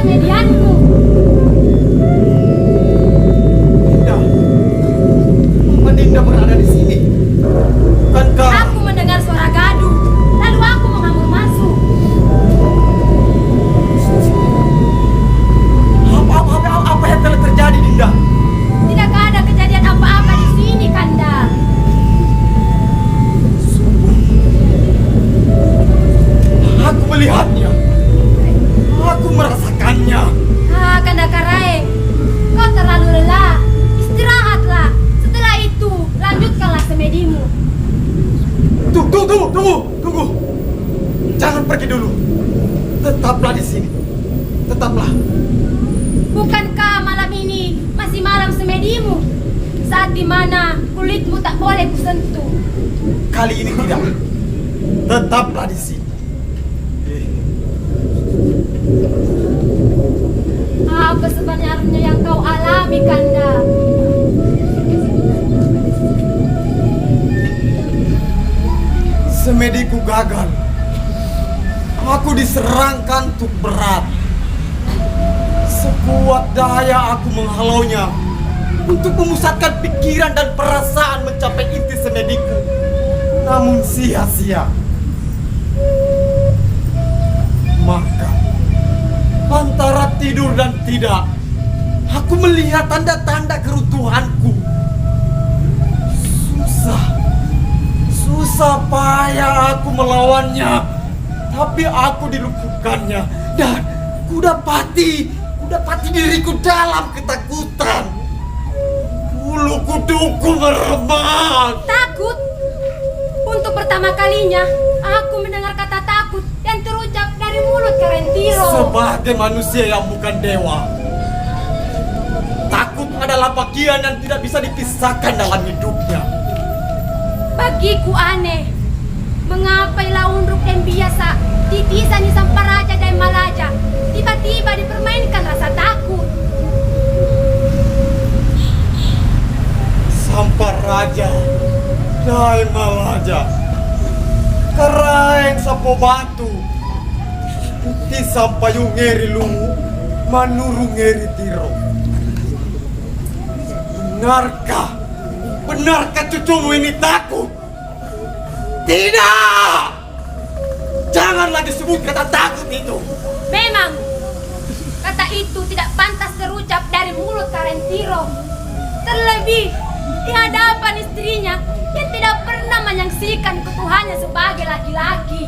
kemedianmu. Dinda, apa Dinda berada di sini? Bukankah Aku mendengar suara gaduh, lalu aku mengamuk masuk. apa yang telah terjadi, Dinda? Tidak ada kejadian apa-apa di sini, Kanda. Aku melihatnya. Aku merasakannya. Kanda Karaeng, kau terlalu lelah. Istirahatlah. Setelah itu, lanjutkanlah semedimu. Tunggu. Jangan pergi dulu. Tetaplah di sini. Tetaplah. Bukankah malam ini masih malam semedimu? Saat dimana kulitmu tak boleh kusentuh. Kali ini tidak. Tetaplah di sini. Apa sebenarnya yang kau alami, Kanda? Semediku gagal. Aku diserangkan tuk berat. Sekuat daya aku menghalaunya untuk memusatkan pikiran dan perasaan mencapai inti semediku. Namun sia-sia. Maka antara tidur dan tidak, aku melihat tanda-tanda keruntuhanku. Susah payah aku melawannya, tapi aku dilumpuhkannya dan kudapati diriku dalam ketakutan. Bulu kuduku meremang. Takut? Untuk pertama kalinya, aku mendengar kata takut yang terucap dari mulut Karentiro. Sebagai manusia yang bukan dewa, takut adalah bagian yang tidak bisa dipisahkan dalam hidupnya. Bagiku aneh, mengapa Laundruk yang biasa ditisani Samparaja dan Malaja tiba-tiba dipermainkan rasa takut. Samparaja dan Malaja, Karaeng sapo batu, putih sampayu ngeri lungu, manuru ngeri tiro. Benarkah cucumu ini takut? Tidak! Jangan lagi sebut kata takut itu. Memang, kata itu tidak pantas terucap dari mulut Karentiro. Terlebih di hadapan istrinya yang tidak pernah menyaksikan ketuhannya sebagai laki-laki.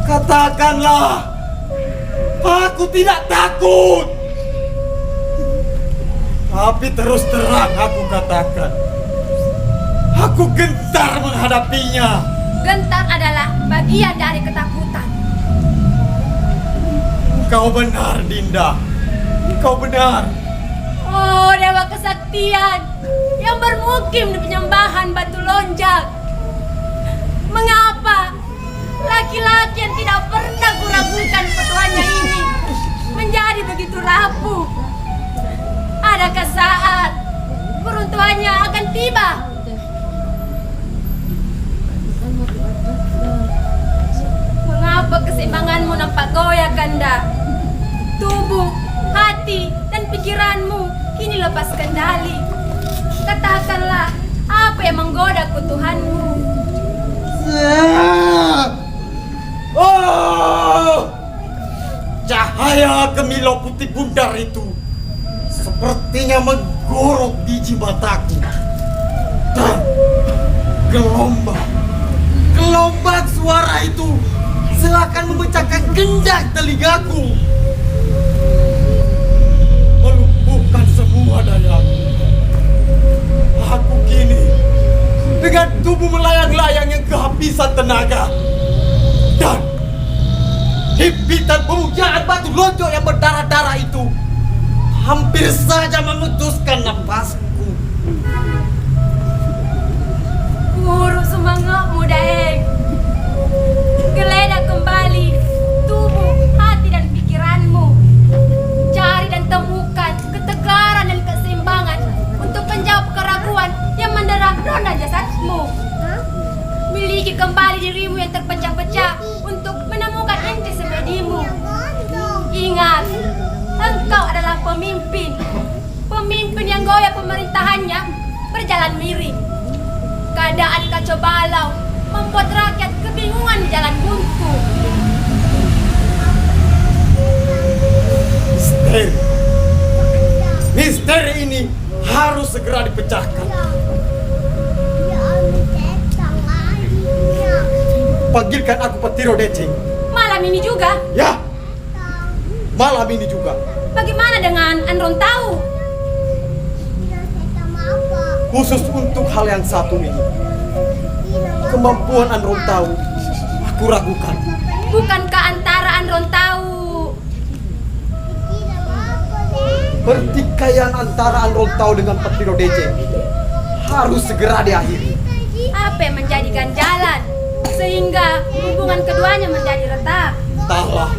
Katakanlah, aku tidak takut. Tapi terus terang aku katakan, aku gentar menghadapinya. Gentar adalah bagian dari ketakutan. Kau benar, Dinda. Kau benar. Oh, Dewa Kesaktian yang bermukim di penyembahan batu lonjak. Mengapa laki-laki yang tidak pernah kuragukan petuanya ini menjadi begitu rapuh? Adakah saat peruntuhannya akan tiba? Mengapa keseimbanganmu nampak goyah, Kanda? Tubuh, hati, dan pikiranmu kini lepas kendali. Katakanlah, apa yang menggoda ketuhanmu? Oh! Cahaya gemilau putih bundar itu sepertinya menggorok biji mataku. Dan gelombang suara itu seakan memecahkan gendak telingaku, melumpuhkan semua dayaku. Aku kini dengan tubuh melayang-layang yang kehabisan tenaga dan himpitan pemujaan batu lonjong yang berdarah-darah itu hampir saja memutuskan napasku. Guru semangatmu, Daeng. Geledah kembali tubuh, hati, dan pikiranmu. Cari dan temukan ketegaran dan keseimbangan untuk menjawab keraguan yang mendera ronda jasadmu. Miliki kembali dirimu yang terpecah-pecah untuk jalan miring. Keadaan kacau balau membuat rakyat kebingungan di jalan buntu. Misteri ini harus segera dipecahkan. Panggilkan aku Patiro Deceng. Malam ini juga? Ya, malam ini juga. Bagaimana dengan Anrontau? Khusus untuk hal yang satu ini, kemampuan Anrontau aku ragukan. Bukankah antara Anrontau? Pertikaian antara Anrontau dengan Patiro Deceng harus segera diakhiri. Apa yang menjadi ganjalan sehingga hubungan keduanya menjadi retak? Entahlah.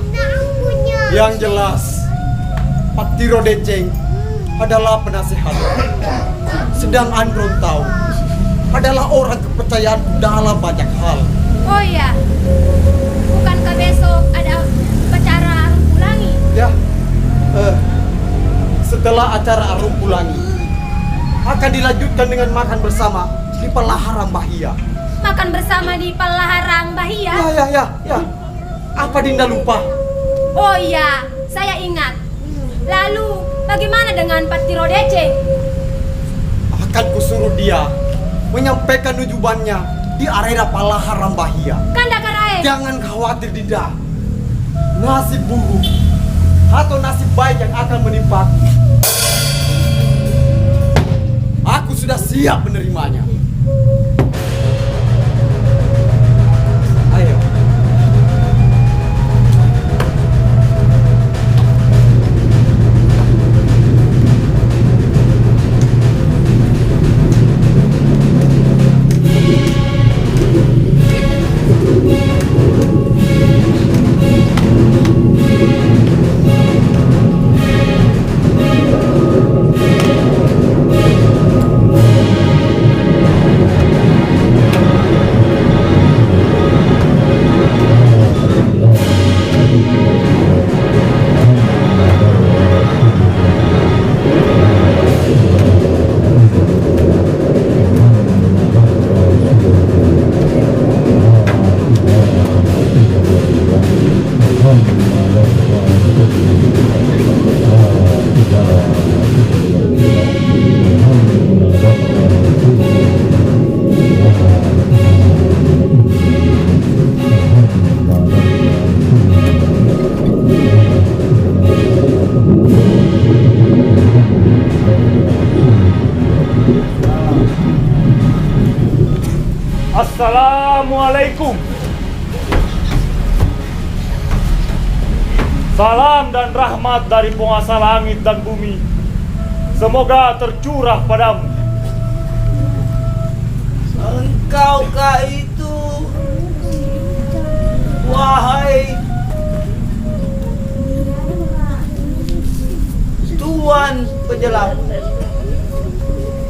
Yang jelas, Patiro Deceng adalah penasehat, sedang Anrontau adalah orang kepercayaan dalam banyak hal. Oh iya, bukankah besok ada acara Arumpulangi? Ya, setelah acara Arumpulangi akan dilanjutkan dengan makan bersama di Palaharang Bahia. Makan bersama di Palaharang Bahia? Ya. Apa Dinda lupa? Oh iya, saya ingat. Lalu, bagaimana dengan Patiro Deceng? Akan kusuruh dia menyampaikan ujubannya di arena Palaharang Bahia. Kandakar Rae. Jangan khawatir Dinda. Nasib buruk atau nasib baik yang akan menimpa aku sudah siap menerimanya. Ayo. Assalamualaikum. Salam dan rahmat dari penguasa langit dan bumi semoga tercurah padamu. Engkaukah itu, wahai Tuan penyelam,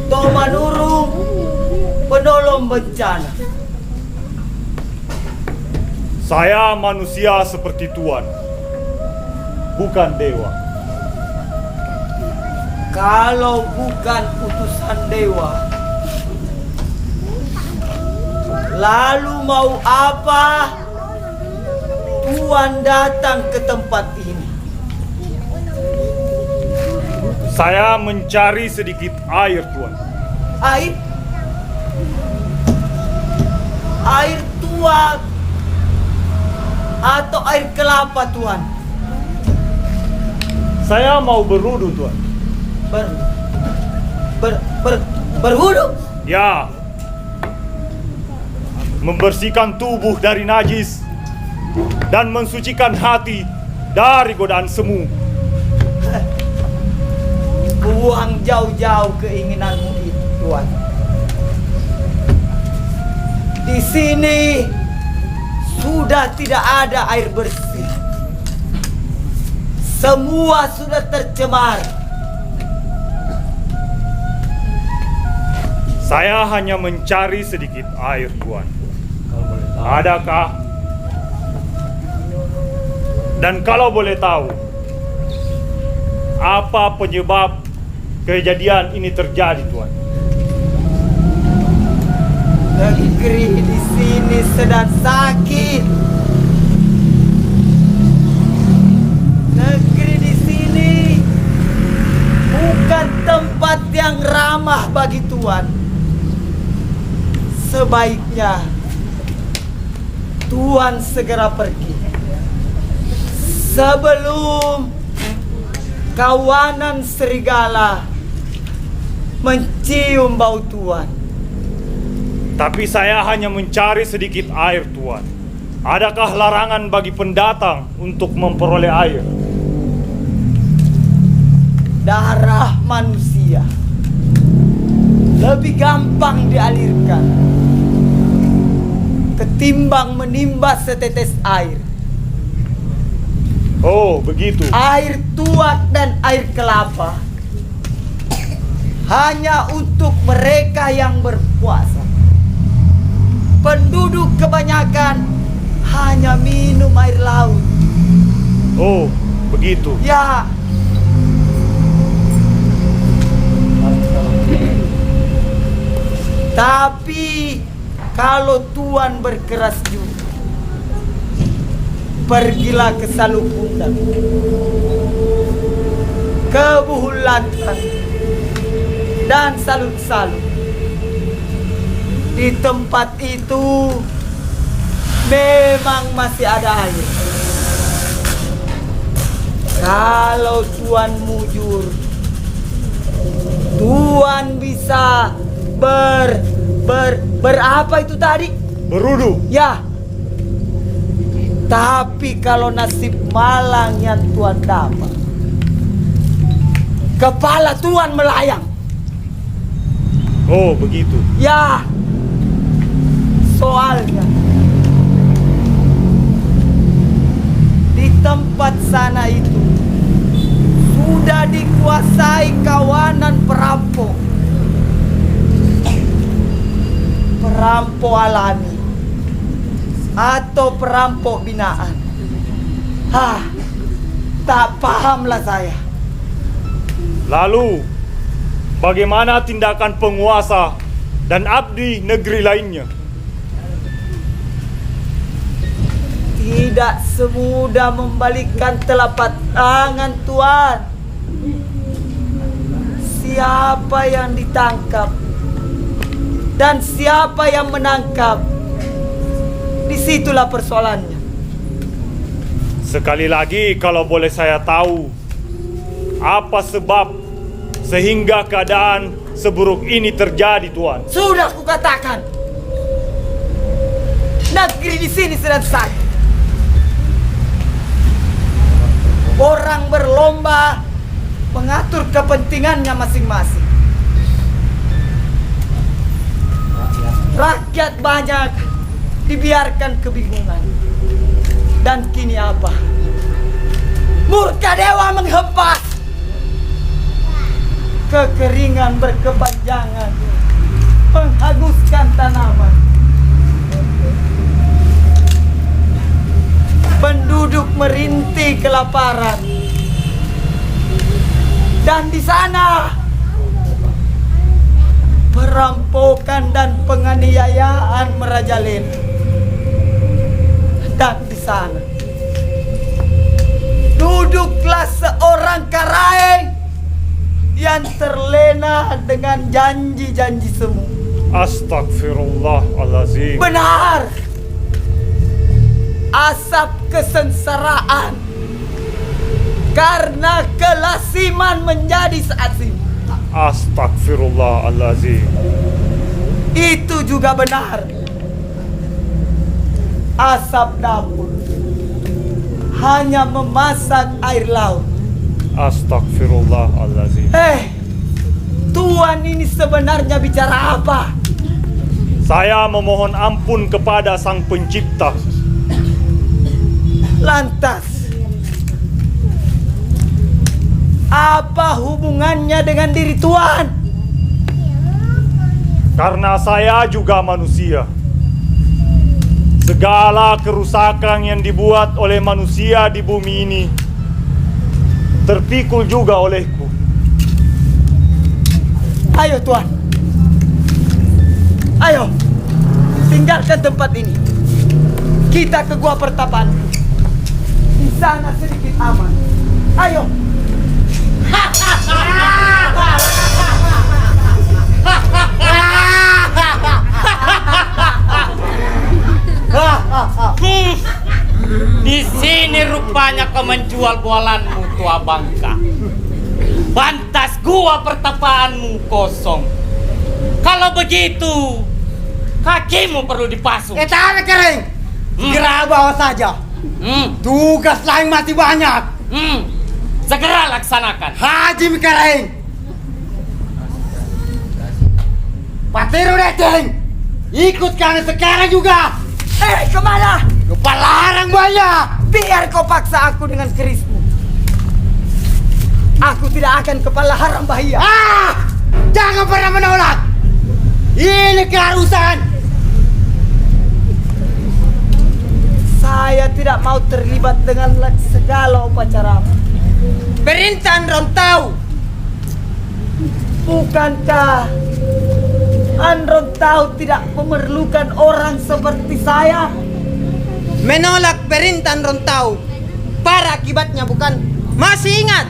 Tomanurung penolong bencana? Saya manusia seperti Tuan, bukan dewa. Kalau bukan utusan dewa, lalu mau apa Tuan datang ke tempat ini? Saya mencari sedikit air, Tuan. Air? Air tua atau air kelapa, Tuan? Saya mau berwudu, Tuan. Berwudu? Ya, membersihkan tubuh dari najis dan mensucikan hati dari godaan semu. Buang jauh-jauh keinginanmu itu, Tuan. Di sini sudah tidak ada air bersih. Semua sudah tercemar. Saya hanya mencari sedikit air, Tuan. Adakah? Dan kalau boleh tahu, apa penyebab kejadian ini terjadi, Tuan? Negeri di sini sedang sakit. Negeri di sini bukan tempat yang ramah bagi Tuan. Sebaiknya Tuan segera pergi sebelum kawanan serigala mencium bau Tuan. Tapi saya hanya mencari sedikit air, Tuan. Adakah larangan bagi pendatang untuk memperoleh air? Darah manusia lebih gampang dialirkan ketimbang menimba setetes air. Oh, begitu. Air tuak dan air kelapa hanya untuk mereka yang berpuasa. Penduduk kebanyakan hanya minum air laut. Oh, begitu. Ya. Tapi kalau Tuan berkeras juga, pergilah ke Salukundang, ke Buhulatan, dan Salut-Salut. Di tempat itu memang masih ada air. Kalau Tuan mujur, Tuan bisa berapa itu tadi? Berudu. Ya. Tapi kalau nasib malang yang Tuan dapat, kepala Tuan melayang. Oh, begitu. Ya. Soalnya di tempat sana itu sudah dikuasai kawanan perampok. Perampok alami atau perampok binaan. Tak pahamlah saya. Lalu, bagaimana tindakan penguasa dan abdi negeri lainnya? Tidak semudah membalikkan telapak tangan, Tuan. Siapa yang ditangkap dan siapa yang menangkap, disitulah persoalannya. Sekali lagi, kalau boleh saya tahu, apa sebab sehingga keadaan seburuk ini terjadi, Tuan? Sudah kukatakan, negeri di sini sedang sakit. Orang berlomba mengatur kepentingannya masing-masing. Rakyat banyak dibiarkan kebingungan. Dan kini apa? Murka dewa menghempas. Kekeringan berkepanjangan menghanguskan tanaman. Penduduk merintih kelaparan. Dan di sana perampokan dan penganiayaan merajalela. Dan di sana duduklah seorang karaeng yang terlena dengan janji-janji semu. Astagfirullahalazim. Benar. Asap kesengsaraan karena kelasiman menjadi seasim. Astagfirullahalazim. Itu juga benar. Asap dapur hanya memasak air laut. Astagfirullahalazim. Tuan ini sebenarnya bicara apa? Saya memohon ampun kepada Sang Pencipta. Lantas, apa hubungannya dengan diri Tuan? Karena saya juga manusia. Segala kerusakan yang dibuat oleh manusia di bumi ini terpikul juga olehku. Ayo Tuan. Ayo. tinggalkan tempat ini. Kita ke gua pertapaan. Di sana sedikit aman. Ayo. Di sini rupanya kau menjual bualanmu, tua bangka. Pantas gua pertapaanmu kosong. Kalau begitu, kakimu perlu dipasung. Tahan kering. Segera bawa saja. Tugas lain masih banyak. Segera laksanakan. Haji Kering. Patiru Deteng. Ikut kami sekarang juga. Kemana? Lupa larang banyak. Biar kau paksa aku dengan kerismu. Aku tidak akan kepala haram bahaya. Jangan pernah menolak. Ini keharusan. Saya tidak mau terlibat dengan segala upacara. Perintah Rontau. Bukankah Rontau tidak memerlukan orang seperti saya? Menolak perintah Rontau, para akibatnya bukan? Masih ingat?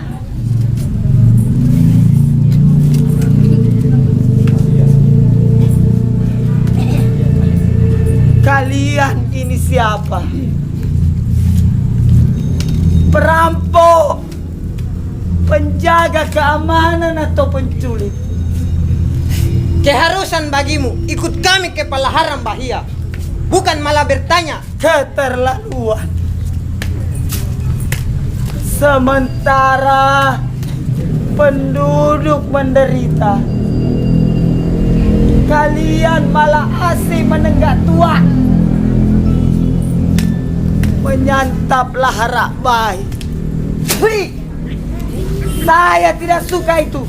Kalian ini siapa? Perampok, penjaga keamanan atau penculik? Keharusan bagimu ikut kami ke Palaharan Bahia, bukan malah bertanya. Keterlaluan. Sementara penduduk menderita, kalian malah asing menenggak tua, menyantap lahara bayi. Saya tidak suka itu.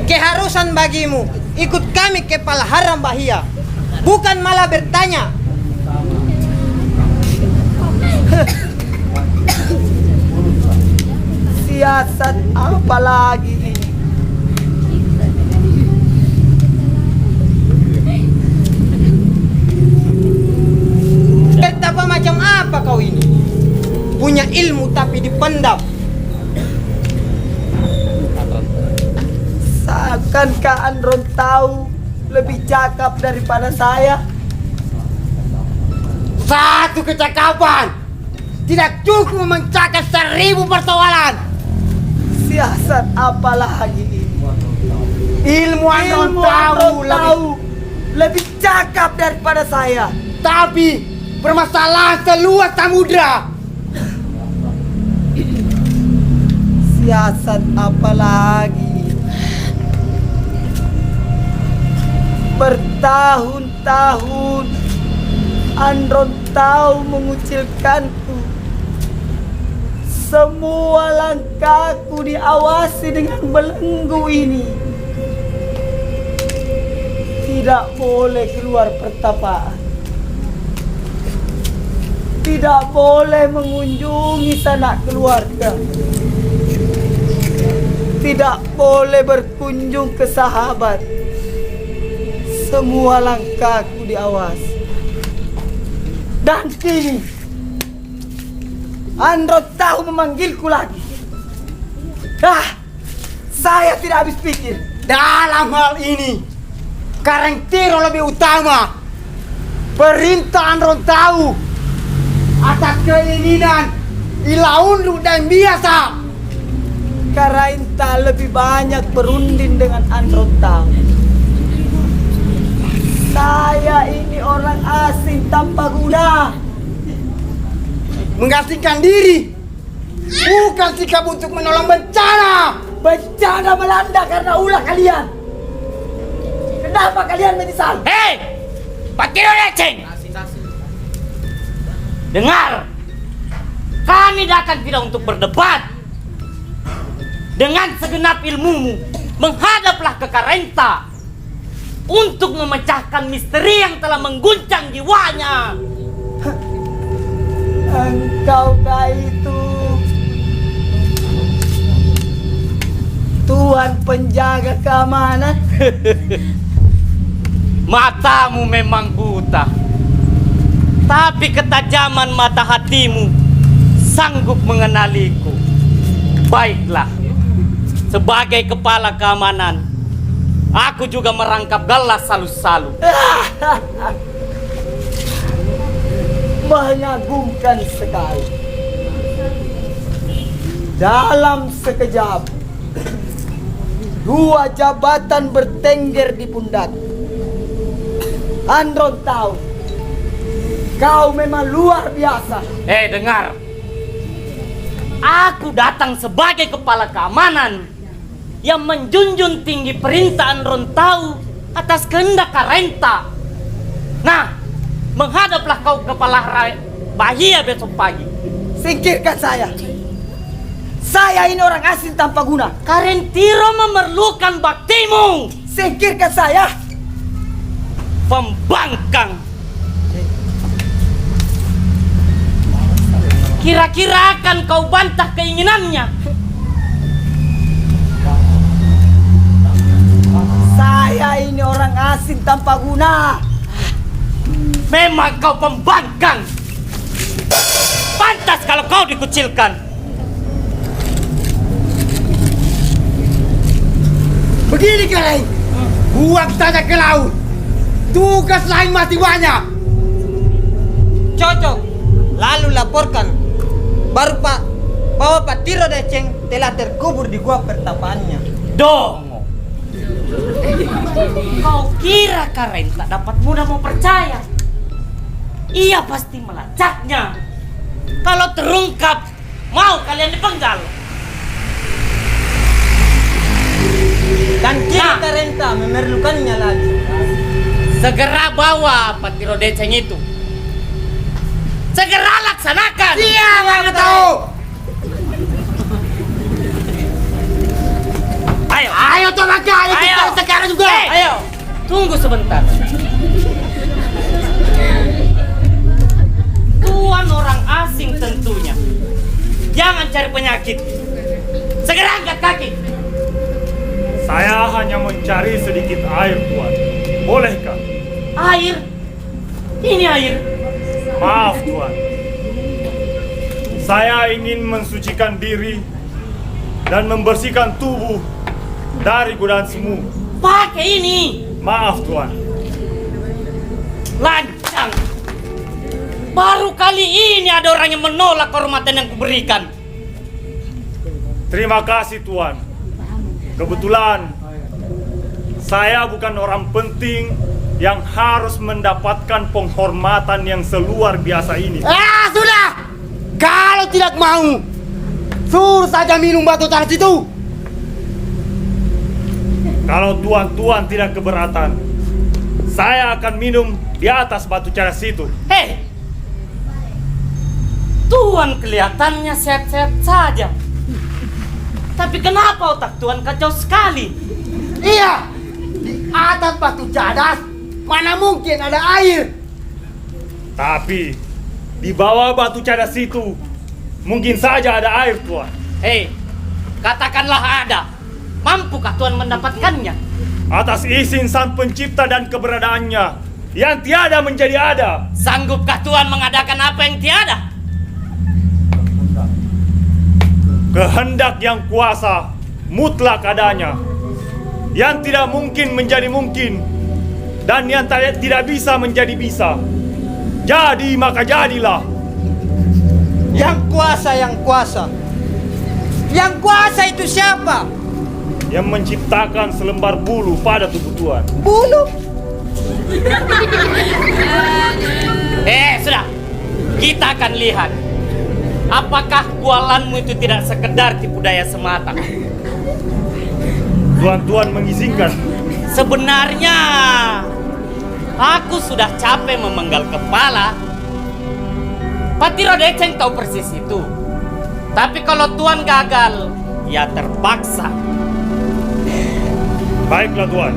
Keharusan bagimu ikut kami ke Palaharan Bahia, bukan malah bertanya. Siasat apa lagi ini? Betapa macam apa kau ini? Punya ilmu tapi dipendam. Seakankah Rontau lebih cakap daripada saya? Satu kecakapan tidak cukup mencakap 1000 persoalan. Siasat apa lagi ini? Ilmu Rontau lebih cakap daripada saya. tapi permasalahan seluas samudra. Siasat apa lagi? Bertahun-tahun Rontau mengucilkanku. Semua langkahku diawasi dengan belenggu ini. Tidak boleh keluar pertapaan. Tidak boleh mengunjungi sanak keluarga. Tidak boleh berkunjung ke sahabat. Semua langkahku diawasi. Dan kini Rontau memanggilku lagi. Saya tidak habis pikir. Dalam hal ini Karangtiro lebih utama. Perintah Rontau atas keinginan Ilaundu dan biasa. Karainta lebih banyak berunding dengan Rontau. Saya ini orang asing tanpa guna. Mengasingkan diri bukan sikap untuk menolong bencana. Bencana melanda karena ulah kalian. Kenapa kalian menyesal? Hei! Patiro Leceng! Dengar! Kami datang tidak untuk berdebat. Dengan segenap ilmumu, menghadaplah ke Karenta untuk memecahkan misteri yang telah mengguncang jiwanya. Engkaukah itu Tuan penjaga keamanan? Matamu memang buruk. buta, tapi ketajaman mata hatimu sanggup mengenaliku. Baiklah, sebagai kepala keamanan, aku juga merangkap galas salu-salu. Mengagumkan sekali. Dalam sekejap, dua jabatan bertengger di pundak. Andron tahu, kau memang luar biasa. Dengar. Aku datang sebagai kepala keamanan yang menjunjung tinggi perintah Andron tahu atas kehendak Karenta. Nah, menghadaplah kau kepala Bahia besok pagi. Singkirkan saya. Saya ini orang asing tanpa guna. Karentiro memerlukan baktimu. Singkirkan saya. Pembangkang. Kira-kira akan kau bantah keinginannya? Saya ini orang asing tanpa guna. Memang kau pembangkang. Pantas kalau kau dikucilkan. Begini Kiai, buang saja ke laut. Tugas lain masih banyak. Cocok. Lalu laporkan. Baru bahwa Pak Tiro Deceng telah terkubur di gua pertapaannya. Dongo. Kau kira Karenta dapat mudah mau percaya? Ia pasti melacaknya. Kalau terungkap, mau kalian dipenggal. Dan kini Karenta memerlukannya lagi. Segera bawa Pak Tiro Deceng itu. Segera laksanakan. Siap, Bang tahu. Ayo. Ayo tuh lagi, ayo kita sekarang juga. Ayo. Tunggu sebentar. Tuan orang asing tentunya. Jangan cari penyakit. Segera angkat kaki. Saya hanya mencari sedikit air, Tuan. Bolehkah? Air. Ini air. Maaf, Tuan. Saya ingin mensucikan diri dan membersihkan tubuh dari godaan semu. Pakai ini. Maaf, Tuan. Lancang. Baru kali ini ada orang yang menolak kehormatan yang kuberikan. Terima kasih, Tuan. Kebetulan saya bukan orang penting yang harus mendapatkan penghormatan yang seluar biasa ini. Sudah. Kalau tidak mau, suruh saja minum batu tanah itu. Kalau tuan-tuan tidak keberatan, saya akan minum di atas batu cadas itu. Hei, Tuan kelihatannya sehat-sehat saja. Tapi kenapa otak Tuan kacau sekali? Iya. Di atas batu cadas, mana mungkin ada air? Tapi di bawah batu cadas itu mungkin saja ada air, Tuan. Hei, katakanlah ada. Mampukah Tuan mendapatkannya? Atas izin Sang Pencipta dan keberadaannya yang tiada menjadi ada. Sanggupkah Tuan mengadakan apa yang tiada? Kehendak yang kuasa mutlak adanya, yang tidak mungkin menjadi mungkin, dan yang tidak bisa menjadi bisa. Jadi maka jadilah. Yang kuasa. Yang kuasa itu siapa? Yang menciptakan selembar bulu pada tubuh Tuan. Bulu. Sudah. Kita akan lihat. Apakah kualanmu itu tidak sekedar tipu daya semata? Tuan-tuan mengizinkan. Sebenarnya aku sudah capek memenggal kepala. Pak Tiro Deceng tahu persis itu. Tapi kalau Tuan gagal, ya terpaksa. Baiklah, Tuan.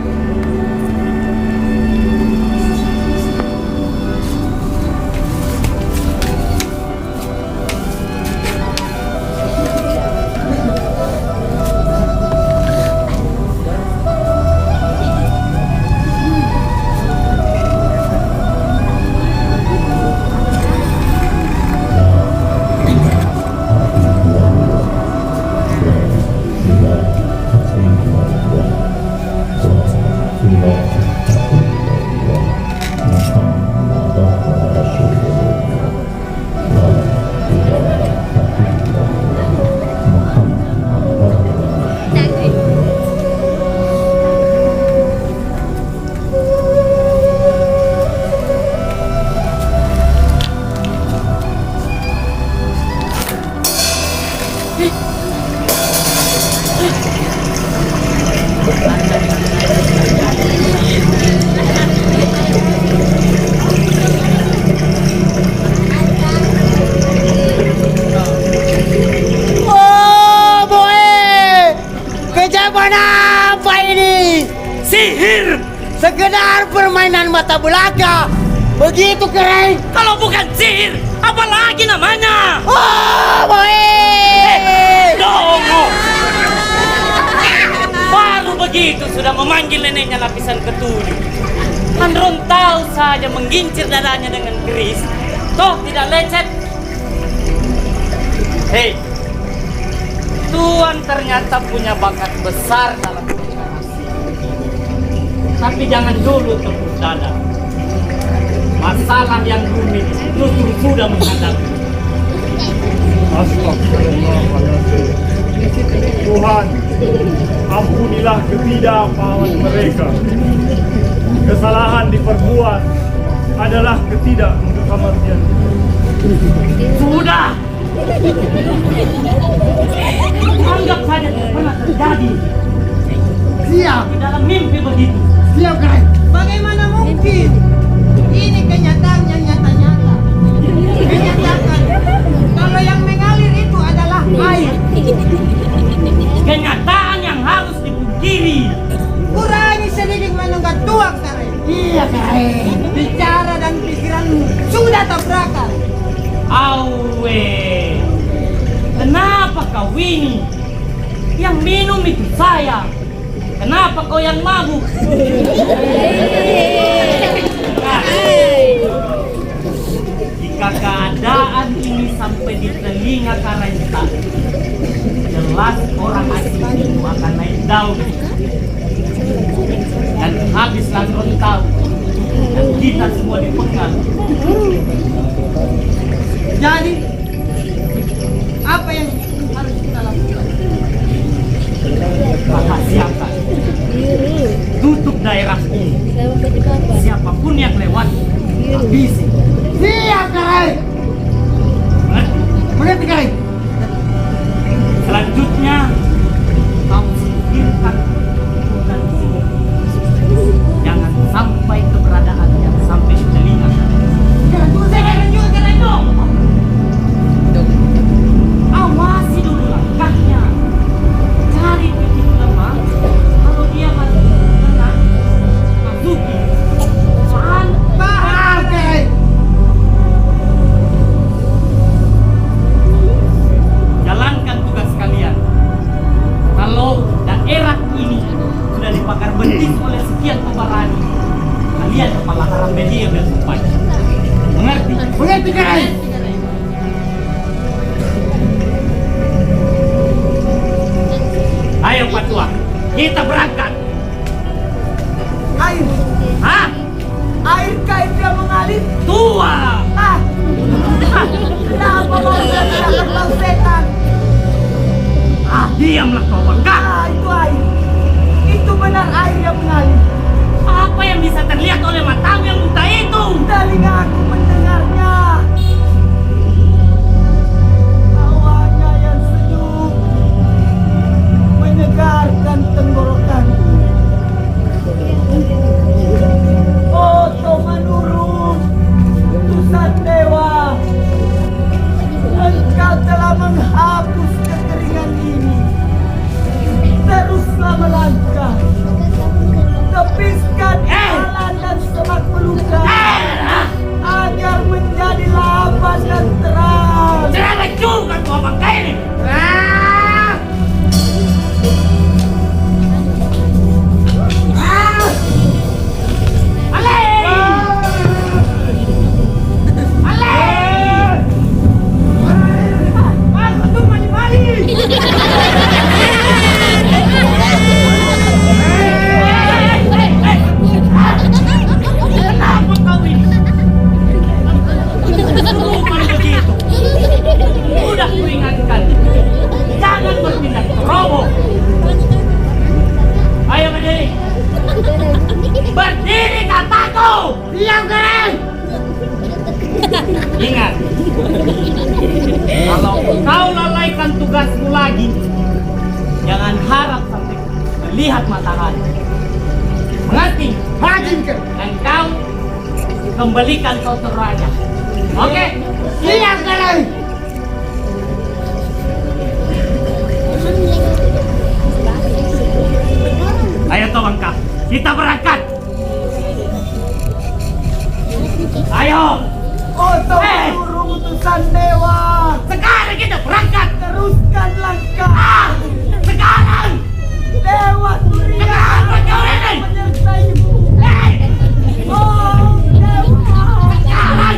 sihir. Sekedar permainan mata belaka. Begitu keren. Kalau bukan sihir, apa lagi namanya? Oh, boy. Dongo. Baru begitu sudah memanggil neneknya lapisan ketujuh. Andron tahu saja menggincir dadanya dengan keris. Toh tidak lecet. Hei, Tuan ternyata punya bakat besar dalam deklarasi. Tapi jangan dulu tepuk dada. Masalah yang rumit justru sudah menghadapi. Astagfirullahaladzim. Tuhan, ampunilah ketidakpahaman mereka. Kesalahan diperbuat adalah ketidak untuk kematian. Sudah. Anggap saja tidak pernah terjadi. Siap. Di dalam mimpi begitu. Siap, keren. Bagaimana mungkin? Ini kenyataan yang nyata-nyata. Menyatakan kalau yang mengalir itu adalah air. Kenyataan yang harus dipungkiri. Kurangi sedikit menunggak tuak, Karen. Iya, keren. Bicara dan pikiranmu sudah tabrakan. Awe, kenapa kau ini? Yang minum itu saya. Kenapa kau yang mabuk? Nah, jika keadaan ini sampai di telinga Karenta, jelas orang asing itu akan naik daun. Dan habislah Rontau. Dan kita semua dipenggal. Jadi, apa yang harus kita lakukan? Rahasiakan. Tutup daerah ini. Siapapun yang lewat, habisi. Siap, keren. Mengerti? Mengerti, keren. Selanjutnya, kau singkirkan dan sihir. Jangan sampai keberadaannya sampai di telinga. Awasi dulu langkahnya. Cari titik lemah. Kalau dia masih tenang, masuki. Soal Paham, keren. jalankan tugas kalian. Kalau daerah ini sudah dibakar betis oleh sekian pemberani, kalian kepala haram media bersumpah. Mengerti? Mengerti, keren. Ayo Pak Tua, kita berangkat. Air. Hah? Air kain yang mengalir. Tua! Ah. Kenapa mau tidak terbang setan? Ah, diamlah kau bangka. Ah, itu air. Itu benar air yang mengalir. Apa yang bisa terlihat oleh matamu yang buta itu? Telingaku mendengarnya. Hawanya yang sejuk menyegarkan tenggorokanku. Oh, Tomanurung, utusan dewa, engkau telah menghapus kekeringan ini. Teruslah melangkah, tepiskan jalan dan semak belukar agar menjadi lapang dan terang. Cerewet juga kau bangka ini. Kenapa kau ini? Bukan begitu. Sudah kuingatkan. Jangan bertindak ceroboh. Ayo berdiri. Berdiri kataku. Diam, keren. Ingat. Kalau kau lalaikan tugasmu lagi, jangan harap sampai melihat matahari. Mengerti? Rajin, keren. Dan kau kembalikan kotor raja. Oke? Siap, keren. Ayo toh bangka. Kita berangkat. Teruskan langkah. Sekarang. Dewa Surya Sekarang kau ini. menyertaimu. Oh, Dewa. Sekarang.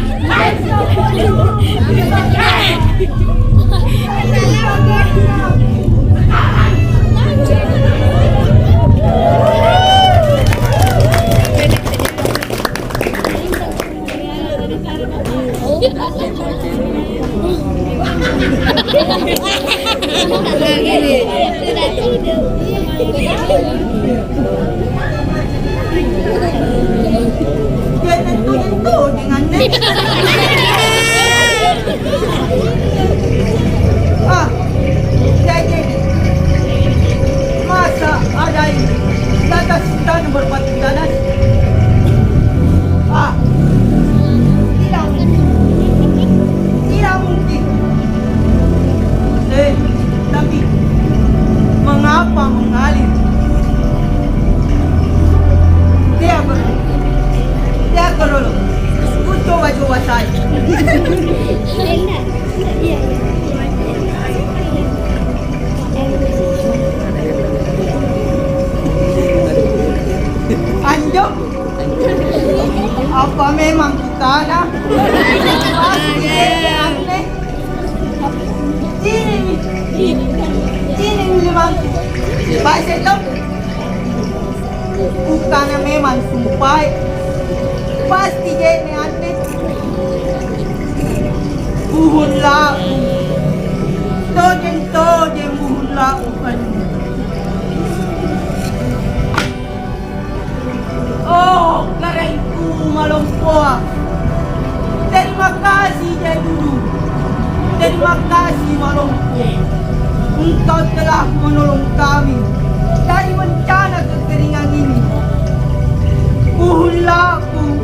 Dia tentu dengannya. Jadi masa ada ini tata sultan berpati ganas? Tidak mungkin. Tapi mengapa mengalir? Dia dulu. Ku coba saja. Anjo, apa memang kita ada? Aneh. Ini memang Pak Seto. Bukannya memang sumpah. Pasti jadi aneh. Buhun laku. Tojen buhun laku kan. Oh, karenku malompoa. Terima kasih Jadulu. Terima kasih Malompo. Engkau telah menolong kami dari bencana kekeringan ini. Buhun laku.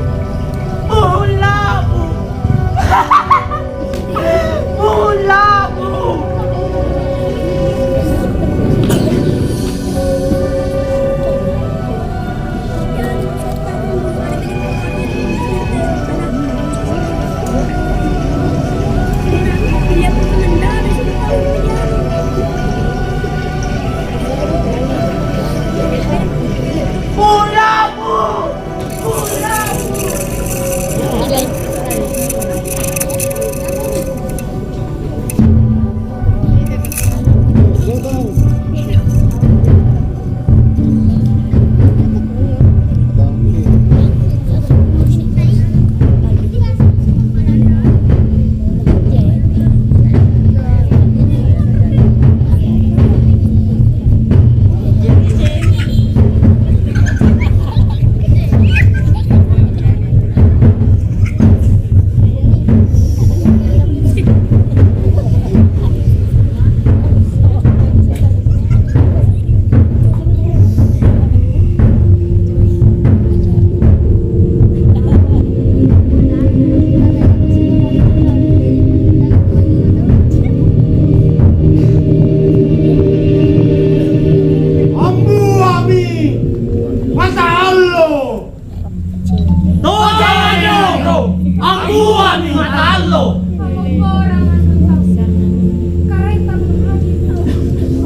Buhun laku. Buhun laku.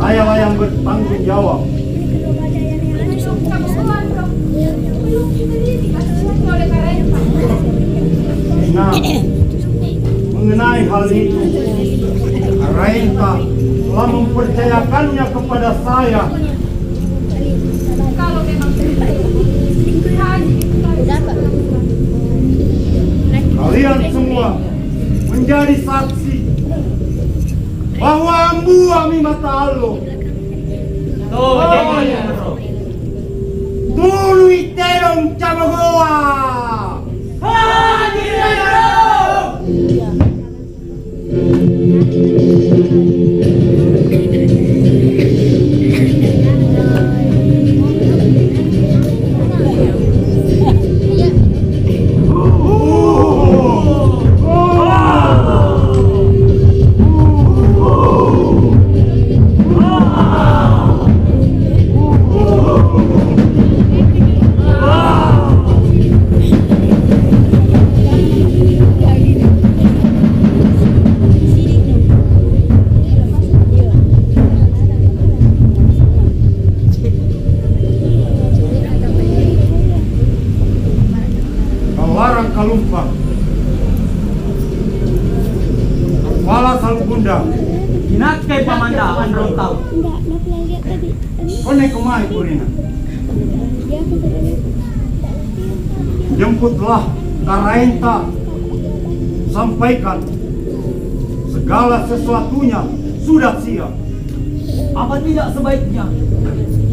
Sayalah yang bertanggung jawab. Nah, mengenai hal itu, Renta telah mempercayakannya kepada saya. Kalau memang Kalian semua menjadi saksi bahwa Ambu Ami Matalo Tulu Iterong Camagoa bunda. Inakai pamandaan rontau. Kone kumai Purina. Jemputlah Karenta, sampaikan segala sesuatunya sudah siap. Apa tidak sebaiknya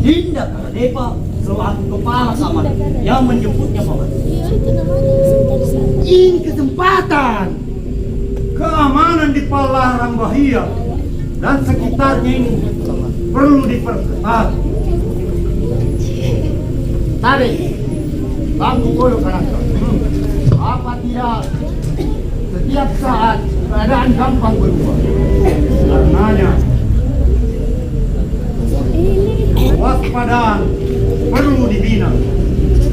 Dinda Karadepa selaku kepala keamanan yang menjemputnya paman? Ini kesempatan. Keamanan di Palaran Bahia dan sekitarnya ini perlu diperketat. Tadi, Bangku Koyo Kanaka. Apa tidak setiap saat keadaan gampang berubah? Karenanya waspadaan perlu dibina.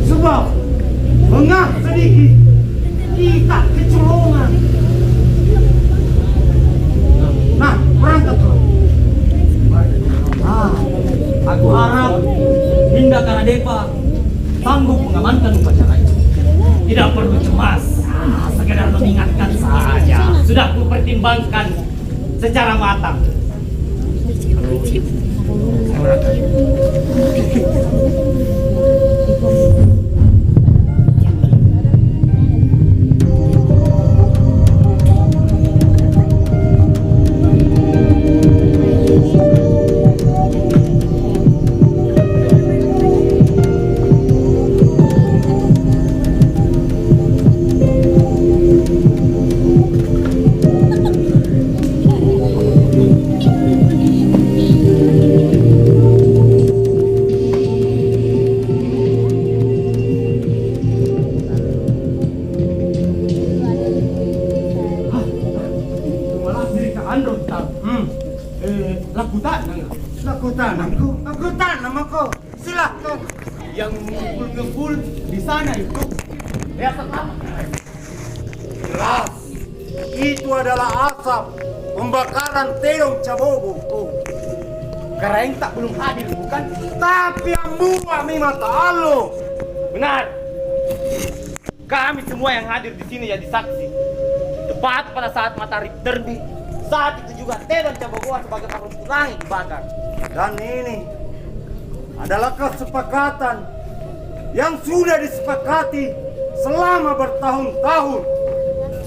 Sebab mengah sedikit kita kecolongan. Nah, berangkatlah. Aku harap Dinda Karadepa sanggup mengamankan upacara itu. Tidak perlu cemas, sekedar mengingatkan saja. Sudah kupertimbangkan secara matang. Laku tanamku. Silakan. Yang ngepul di sana itu. Lihat pertama. Jelas. Itu adalah asap pembakaran Tedong Cabogo. Oh. Karenta belum hadir bukan? Tapi yang buah mata Allah. Benar. Kami semua yang hadir di sini jadi saksi. Tepat pada saat matahari terbit. Saat itu juga Tedong Cabogo sebagai penghuni langit dibakar. Dan ini adalah kesepakatan yang sudah disepakati selama bertahun-tahun.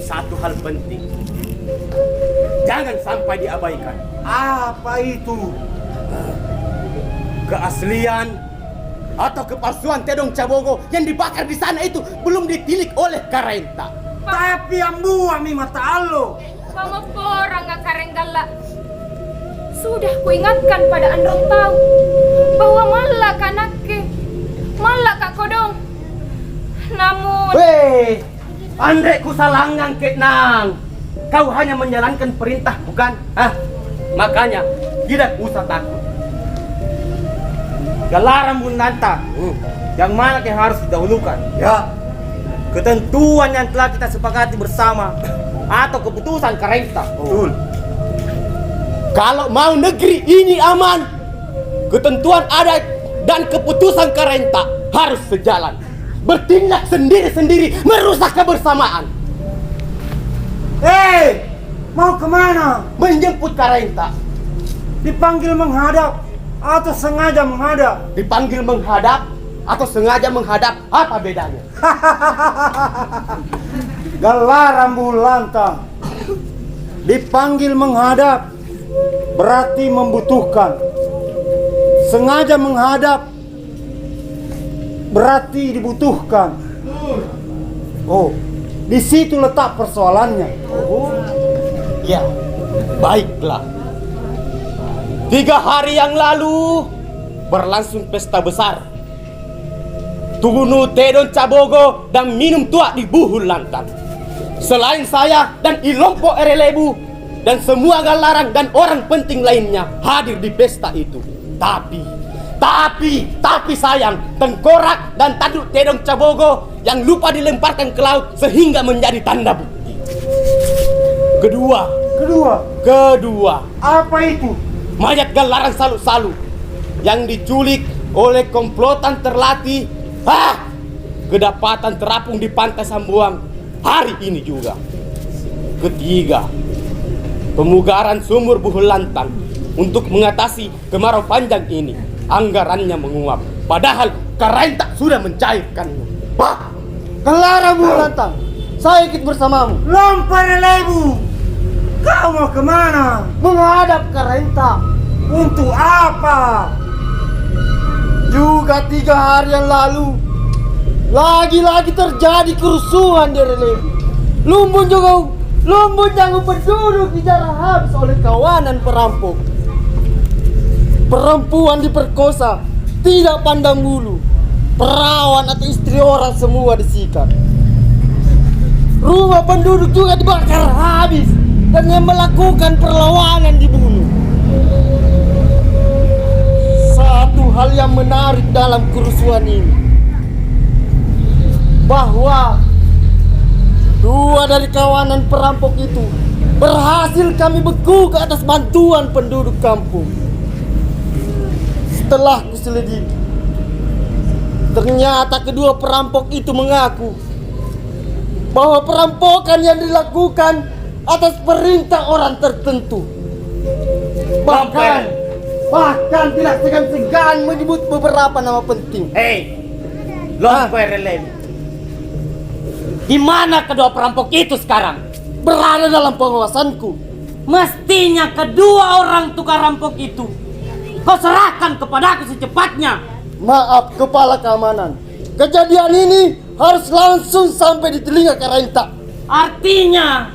Satu hal penting, jangan sampai diabaikan. Apa itu? Keaslian atau kepalsuan Tedong Cabogo yang dibakar di sana itu belum ditilik oleh Karenta. Tapi yang buah mata Allah. Pamaporang nga Karenggala. Sudah kuingatkan pada Androng tahu bahwa malah kanake, malah kak kodong. Namun, Weh, Andre kusalangan Ketnang. Kau hanya menjalankan perintah bukan? Makanya tidak usah takut. Gelaran Bunanta, yang mana yang harus didahulukan? Ya, Ketentuan yang telah kita sepakati bersama atau keputusan Karenta. betul. Kalau mau negeri ini aman, ketentuan adat dan keputusan Karenta harus sejalan. Bertindak sendiri-sendiri merusak kebersamaan. Mau kemana? Menjemput Karenta. Dipanggil menghadap atau sengaja menghadap? Dipanggil menghadap atau sengaja menghadap, apa bedanya? Gelaran Bulanta. Dipanggil menghadap berarti membutuhkan. Sengaja menghadap berarti dibutuhkan. Oh, di situ letak persoalannya. Oh, ya, baiklah. 3 hari yang lalu berlangsung pesta besar. Tugunu Tedong Cabogo dan minum tua di Buhul Lantang. Selain saya dan Ilompo Erelebu dan semua galaran dan orang penting lainnya hadir di pesta itu. Tapi sayang, tengkorak dan tanduk Tedong Cabogo yang lupa dilemparkan ke laut sehingga menjadi tanda bukti. Kedua, Apa itu? mayat galaran Salu-Salu yang diculik oleh komplotan terlatih kedapatan terapung di pantai Sambuang hari ini juga. Ketiga, pemugaran sumur Buhulantang untuk mengatasi kemarau panjang ini. Anggarannya menguap, padahal Karenta sudah mencairkannya. Pak, Kelara Buhulantang, saya ikut bersamamu. Lompar Lebu, kau mau kemana? Menghadap Karenta. Untuk apa? Juga 3 hari yang lalu, lagi-lagi terjadi kerusuhan di Relevi. Lumbun yang penduduk dijarah habis oleh kawanan perampok. Perempuan diperkosa, tidak pandang bulu. Perawan atau istri orang semua disikat. Rumah penduduk juga dibakar habis, dan yang melakukan perlawanan dibunuh. Satu hal yang menarik dalam kerusuhan ini, bahwa 2 dari kawanan perampok itu berhasil kami beku ke atas bantuan penduduk kampung. Setelah kuselidiki, ternyata kedua perampok itu mengaku bahwa perampokan yang dilakukan atas perintah orang tertentu. Bahkan tidak segan-segan menyebut beberapa nama penting. Hei, Lompar Levi, di mana kedua perampok itu sekarang? Berada dalam pengawasanku. Mestinya kedua orang tukar rampok itu kau serahkan kepadaku secepatnya. Maaf kepala keamanan, kejadian ini harus langsung sampai di telinga Karenta. Artinya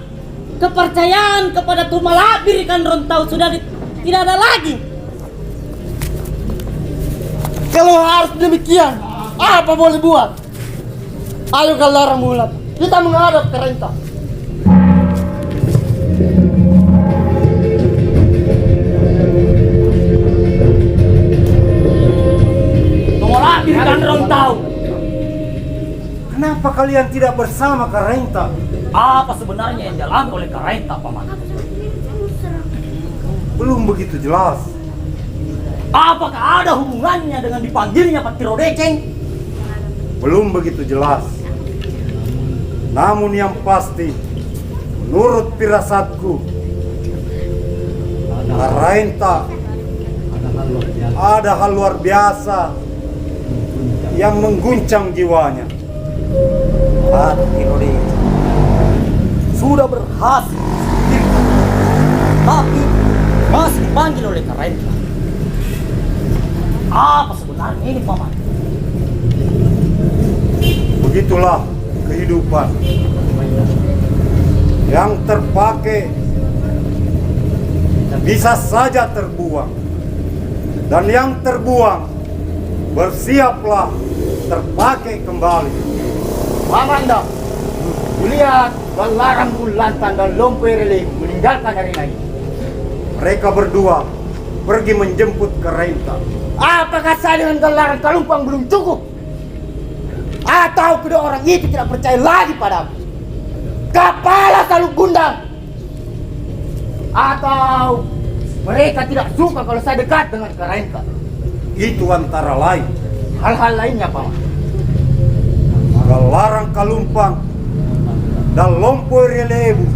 kepercayaan kepada Tumalabir ikan rontau sudah tidak ada lagi. Kalau harus demikian, apa boleh buat? Ayo Kelara Bulat, kita menghadap Karenta. Tumalabir ikan rontau, Kenapa kalian tidak bersama Karenta? apa sebenarnya yang dialami oleh Karenta, Paman? Belum begitu jelas. Apakah ada hubungannya dengan dipanggilnya Patiro Deceng? Belum begitu jelas. Namun yang pasti, menurut firasatku, Karenta ada hal luar biasa yang mengguncang jiwanya. Patiro Deceng Sudah berhasil, tapi masih dipanggil oleh Karenta. Apa sebenarnya ini, Paman? Begitulah kehidupan. Yang terpakai bisa saja terbuang, dan yang terbuang bersiaplah terpakai kembali. Mamanda, kulihat Kelara Buhulantang dan Lompar Levi meninggalkan arena ini. Mereka berdua pergi menjemput Karenta. Apakah saya dengan Kelara Kalumpang belum cukup? Atau kedua orang itu tidak percaya lagi padamu? Kepala selalu gundang? Atau mereka tidak suka kalau saya dekat dengan Karenta? Itu antara lain. Hal-hal lainnya, Paman. Kelara Kalumpang dan Lompar Levi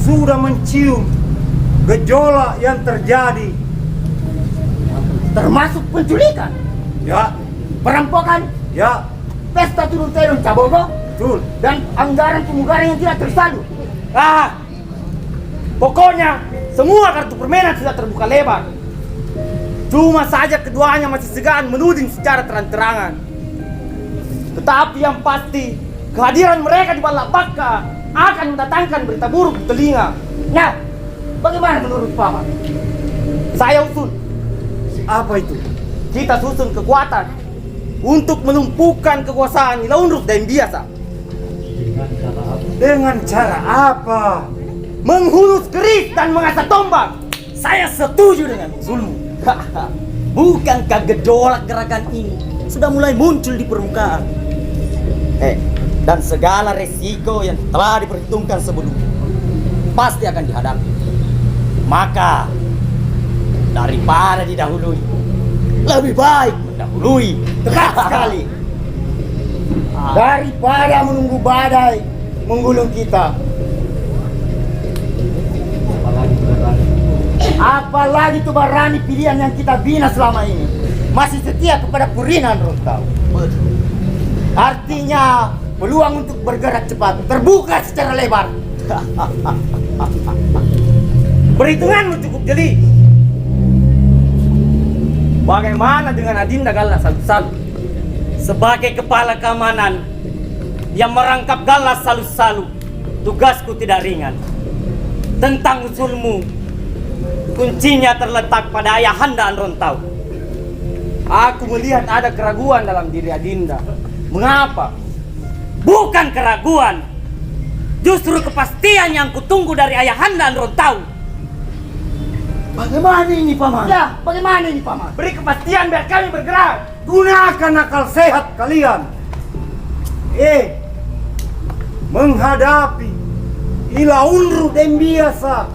sudah mencium gejolak yang terjadi. Termasuk penculikan, Ya, perampokan, ya, pesta turun temurun Cabogo, betul. dan anggaran pemugaran yang tidak tersalur. Pokoknya semua kartu permainan sudah terbuka lebar. Cuma saja keduanya masih segan menuding secara terang-terangan. Tetapi yang pasti, kehadiran mereka di Balak Baka akan mendatangkan berita buruk di telinga. Nah, bagaimana menurut Paman? Saya usul, Apa itu? kita susun kekuatan untuk menumpukan kekuasaan Ilaunruk dan biasa. Dengan cara apa? Menghunus keris dan mengasah tombak. Saya setuju dengan usulmu. Bukankah gejolak gerakan ini sudah mulai muncul di permukaan? Dan segala resiko yang telah diperhitungkan sebelumnya pasti akan dihadapi. Maka daripada didahului, lebih baik mendahului. Tepat sekali. Daripada menunggu badai menggulung kita. Apalagi tuh Barani pilihan yang kita bina selama ini masih setia kepada Purinan Rontau. Artinya peluang untuk bergerak cepat terbuka secara lebar. Perhitunganmu cukup jeli. Bagaimana dengan Adinda Galas Salu-Salu? Sebagai kepala keamanan yang merangkap Galas Salu-Salu, tugasku tidak ringan. Tentang usulmu, kuncinya terletak pada Ayahanda Anrontau. Aku melihat ada keraguan dalam diri Adinda. Mengapa? Bukan keraguan, justru kepastian yang kutunggu dari Ayahanda Anrontau. Bagaimana ini Paman? Ya, bagaimana ini Paman? Beri kepastian biar kami bergerak. Gunakan akal sehat kalian. Menghadapi Ilaunru dan biasa,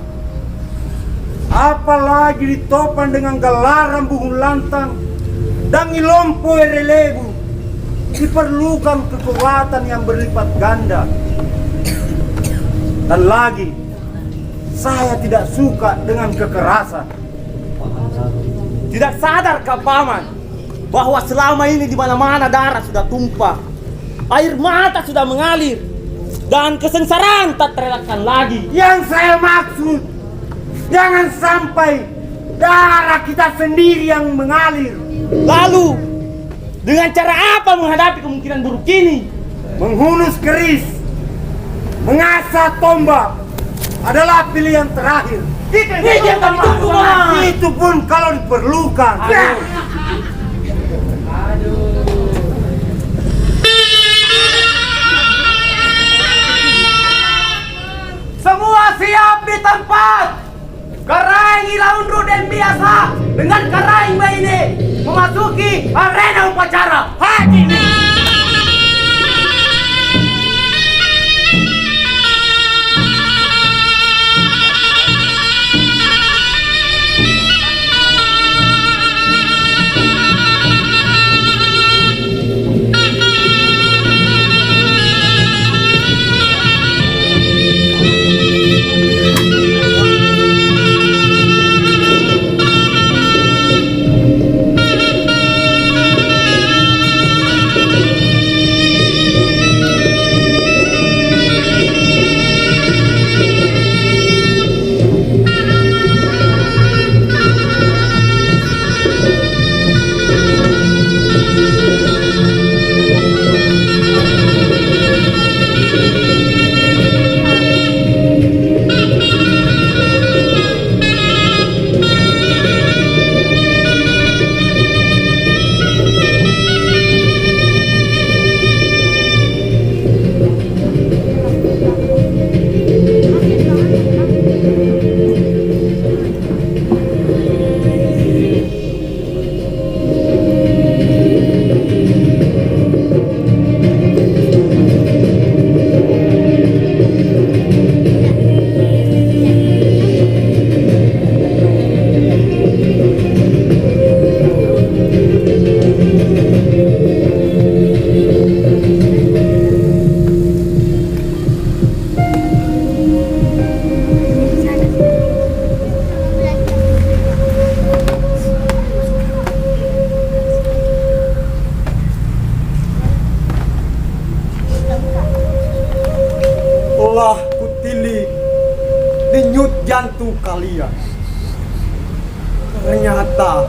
apalagi ditopang dengan gelaran buhun lantang dan ilompo relebu, diperlukan kekuatan yang berlipat ganda. Dan lagi, saya tidak suka dengan kekerasan. Tidak sadarkah Paman bahwa selama ini di mana-mana darah sudah tumpah, air mata sudah mengalir, dan kesengsaraan tak terelakkan lagi. Yang saya maksud, jangan sampai darah kita sendiri yang mengalir. Lalu, dengan cara apa menghadapi kemungkinan buruk ini? Menghunus keris, mengasah tombak adalah pilihan terakhir. Itu yang kami tunggu, Paman. Itu pun kalau diperlukan. Semua siap di tempat. Karaing Ilaunru dan biasa dengan Karaing Baine memasuki arena upacara. Haji. Telah kutilik denyut jantung kalian. Ternyata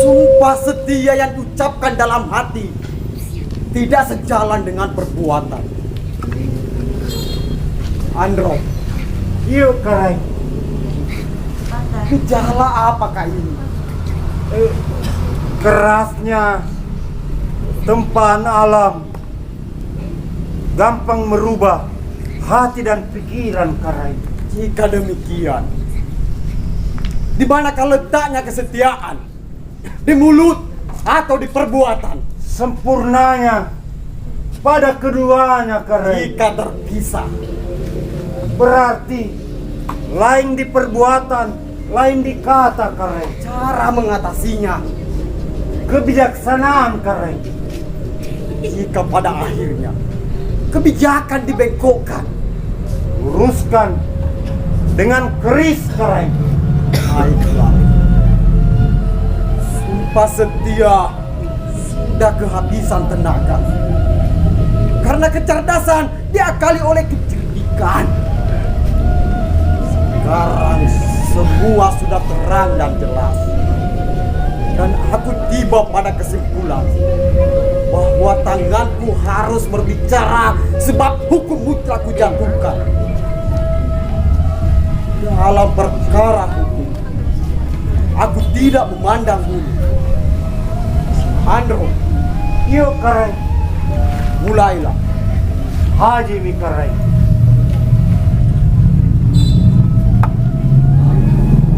sumpah setia yang diucapkan dalam hati tidak sejalan dengan perbuatan. Andro, yuk Karai. Gejala apakah ini? Kerasnya tempaan alam gampang merubah hati dan pikiran Karai. Jika demikian, di manakah letaknya kesetiaan? Di mulut atau di perbuatan? Sempurnanya pada keduanya Karai. Jika terpisah, berarti lain di perbuatan, lain di kata Karai. Cara mengatasinya, kebijaksanaan Karai. Jika pada akhirnya kebijakan dibengkokkan, luruskan dengan keris Karai. Baiklah. Sumpah Setia sudah kehabisan tenaga. Karena kecerdasan diakali oleh kecerdikan. Sekarang semua sudah terang dan jelas. Dan aku tiba pada kesimpulan bahwa tanganku harus berbicara sebab hukum mutlak kujatuhkan. Dalam perkara hukum, aku tidak memandang bulu. Andro, Iyo karay, mulailah. haji mi karay.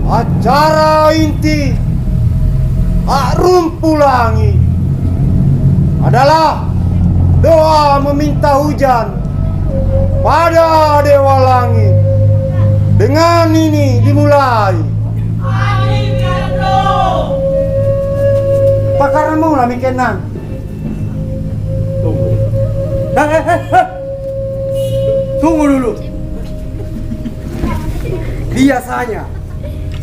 Acara inti Rumpulangi adalah doa meminta hujan pada Dewa Langit. Dengan ini dimulai. Pakaramu lah mikenan. Tunggu. Tunggu dulu. Biasanya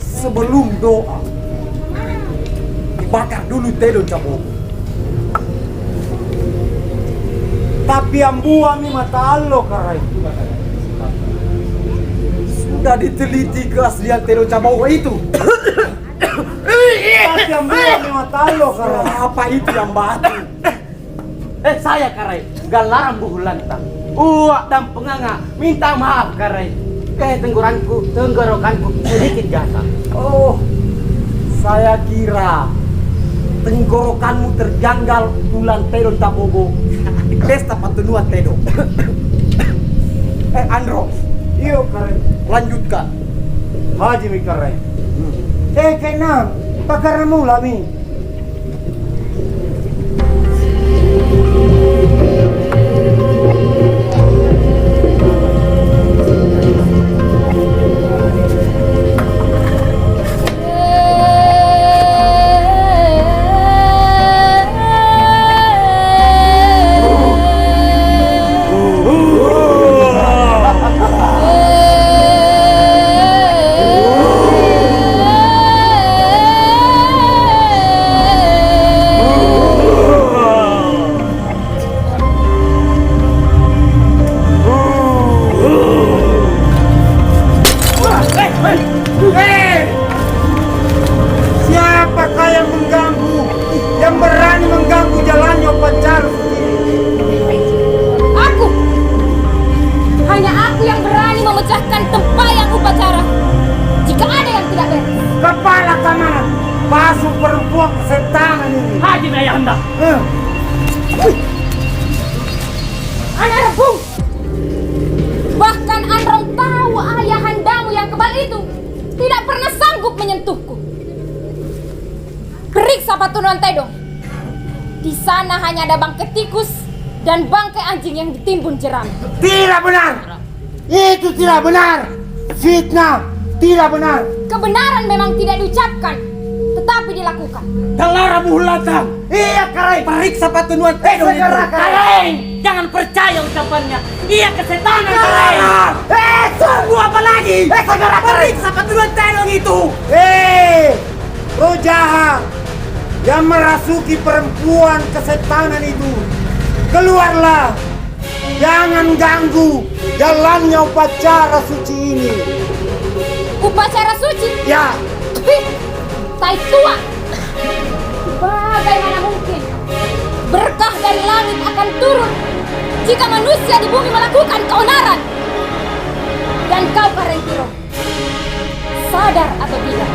sebelum doa dibakar dulu tedong cabogo. Tapi ambuang ni mata allo karay. Sudah diteliti keaslian tedong cabogo itu. Tapi ambuang ni mata allo karay. Apa itu yang batu? Saya karay, galaran buhulanta. Uak dan penganga, minta maaf karay. Kayak tenggorokanku sedikit gatal. Oh, saya kira tenggorokanmu terjanggal tulang tedong cabogo di pesta patunuan tedong. Andro, Iyo karay, lanjutkan. haji mi karay. Kena pakaramu lah mi. Siapakah yang mengganggu, yang berani mengganggu jalannya upacara? Aku. Hanya aku yang berani memecahkan tempayan upacara. Jika ada yang tidak beres. Kepala kanan, basuh perempuan kesetanan ini. Haji Ayahanda. Anak rebung. Bahkan Androng tahu ayahandamu yang kebal itu tidak pernah sanggup menyentuhku. Periksa patunuan tedong. Di sana hanya ada bangkai tikus dan bangkai anjing yang ditimbun jeram. Tidak benar. Itu tidak benar. Fitnah. Tidak benar. Kebenaran memang tidak diucapkan, tetapi dilakukan. Dalara buhulatan. Iya karay. Periksa patunuan tedong itu. Segera karay. Karay, jangan percaya ucapannya. Ia kesetanan karay. Tunggu apa lagi? Segera periksa patunuan tedong itu. Roh jahat yang merasuki perempuan kesetanan itu, keluarlah. Jangan ganggu jalannya upacara suci ini. Upacara suci? Ya, Tai tua. Bagaimana mungkin berkah dari langit akan turun jika manusia di bumi melakukan keonaran? Dan kau Karentiro, sadar atau tidak?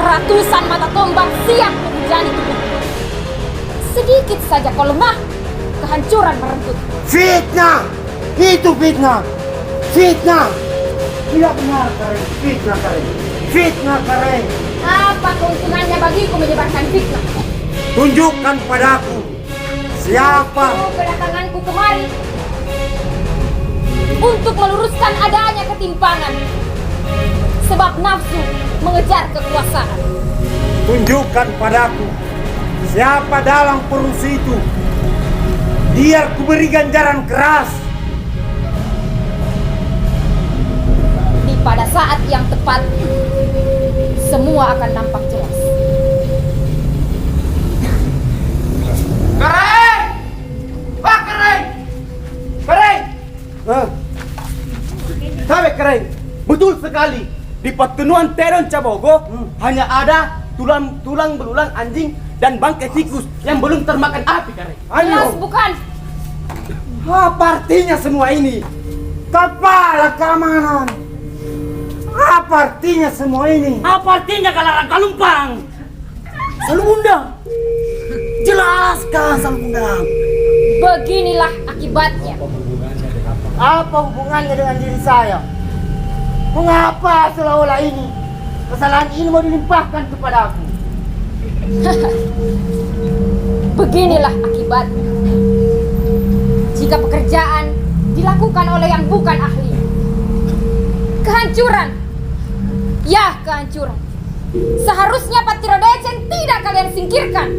Ratusan mata tombak siap menghujani tubuh. Sedikit saja kau lemah, kehancuran merenggut. fitnah. Itu fitnah. Fitnah. Tidak benar Karen. Fitnah Karen. Fitnah Karen. Apa keuntungannya bagiku menyebarkan fitnah? Tunjukkan padaku siapa. Kedatanganku kemari untuk meluruskan adanya ketimpangan. Sebab nafsu mengejar kekuasaan. Tunjukkan padaku siapa dalam perusi itu. Biar ku beri ganjaran keras. Pada saat yang tepat, sekali di pertemuan Tedon Cabogo hanya ada tulang belulang anjing dan bangkai tikus yang belum termakan api, Kare. Jelas bukan. Apa artinya semua ini? Kepala keamanan. Apa artinya semua ini? Apa artinya Kalarang Kalumpang? Salubundang. Jelaskan Salubundang. Beginilah akibatnya. Apa hubungannya dengan diri saya? Mengapa seolah-olah ini kesalahan ini mau dilimpahkan kepada aku? Beginilah akibatnya. Jika pekerjaan dilakukan oleh yang bukan ahli, kehancuran. Ya, kehancuran. Seharusnya Patiro Deceng tidak kalian singkirkan.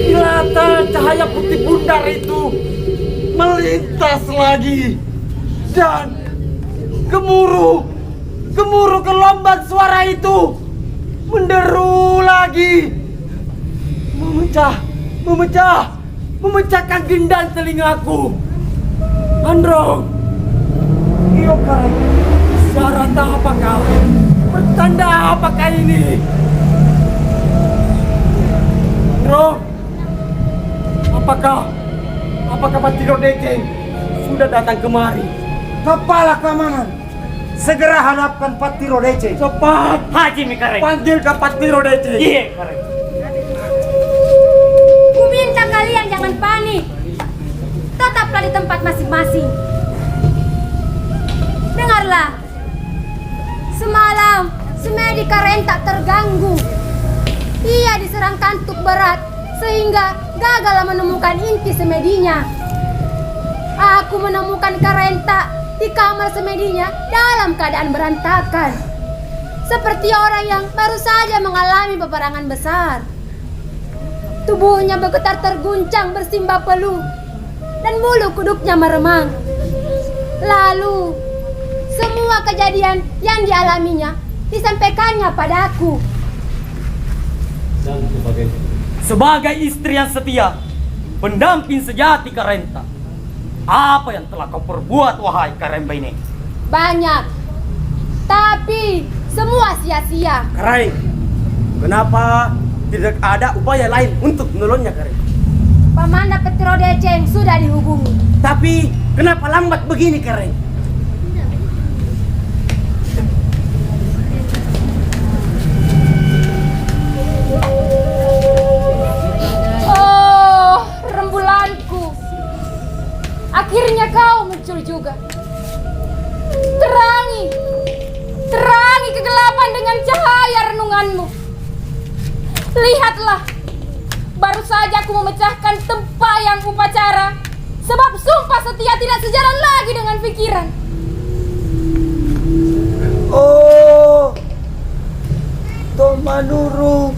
Kelihatan cahaya putih bundar itu melintas lagi dan gemuruh gelombang suara itu menderu lagi, memecahkan gendang telingaku. Androng, iyo kan, syarat apakah? Pertanda apakah ini? Androng, apakah Patiro Deceng sudah datang kemari? Kepala keamanan, segera hadapkan Patiro Deceng. Cepat, Haji Mikareng. panggil ke Patiro Deceng. Iya, Kareng. Ku minta kalian jangan panik. Tetaplah di tempat masing-masing. Dengarlah. Semalam, semedi Karen tak terganggu. Ia diserang kantuk berat sehingga gagal menemukan inti semedinya. Aku menemukan Karenta di kamar semedinya dalam keadaan berantakan. Seperti orang yang baru saja mengalami peperangan besar. Tubuhnya bergetar terguncang bersimbah peluh dan bulu kuduknya meremang. Lalu, semua kejadian yang dialaminya disampaikannya padaku. Sebagai istri yang setia, pendamping sejati Karenta, apa yang telah kau perbuat, wahai Karemba ini? Banyak, tapi semua sia-sia. Kareng, kenapa tidak ada upaya lain untuk menolongnya, Kareng? Pamanda Patiro Deceng sudah dihubungi. Tapi kenapa lambat begini, Kareng? Oh, rembulanku. Akhirnya kau muncul juga. Terangi kegelapan dengan cahaya renunganmu. Lihatlah, baru saja aku memecahkan tempayang upacara, sebab sumpah setia tidak sejalan lagi dengan pikiran. Oh, Tomanuru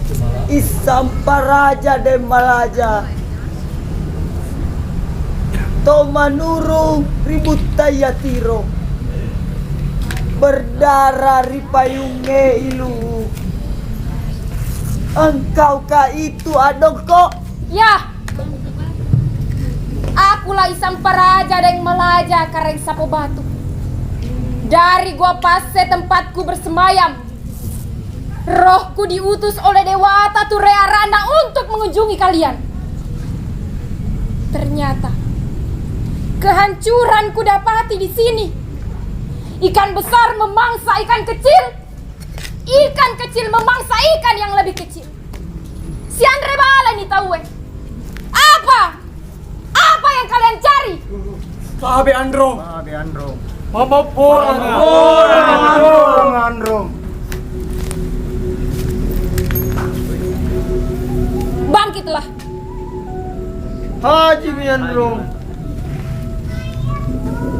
Isamparaja Dembalaja, Tomanuru Ributayatiro, berdarah ripayunge ilu. Engkaukah itu Adongko? Ya, akulah Isamparaja dan Malaja Kareng Sapo Batu. Dari gua Pase tempatku bersemayam, rohku diutus oleh Dewata Turea Randa untuk mengunjungi kalian. Ternyata kehancuran ku dapati di sini. Ikan besar memangsa ikan kecil, ikan kecil memangsa ikan yang lebih kecil. Si Andre Bala nih tahu apa yang kalian cari? Sahabe Androng. Mama Androng. Bangkitlah. Haji Androng.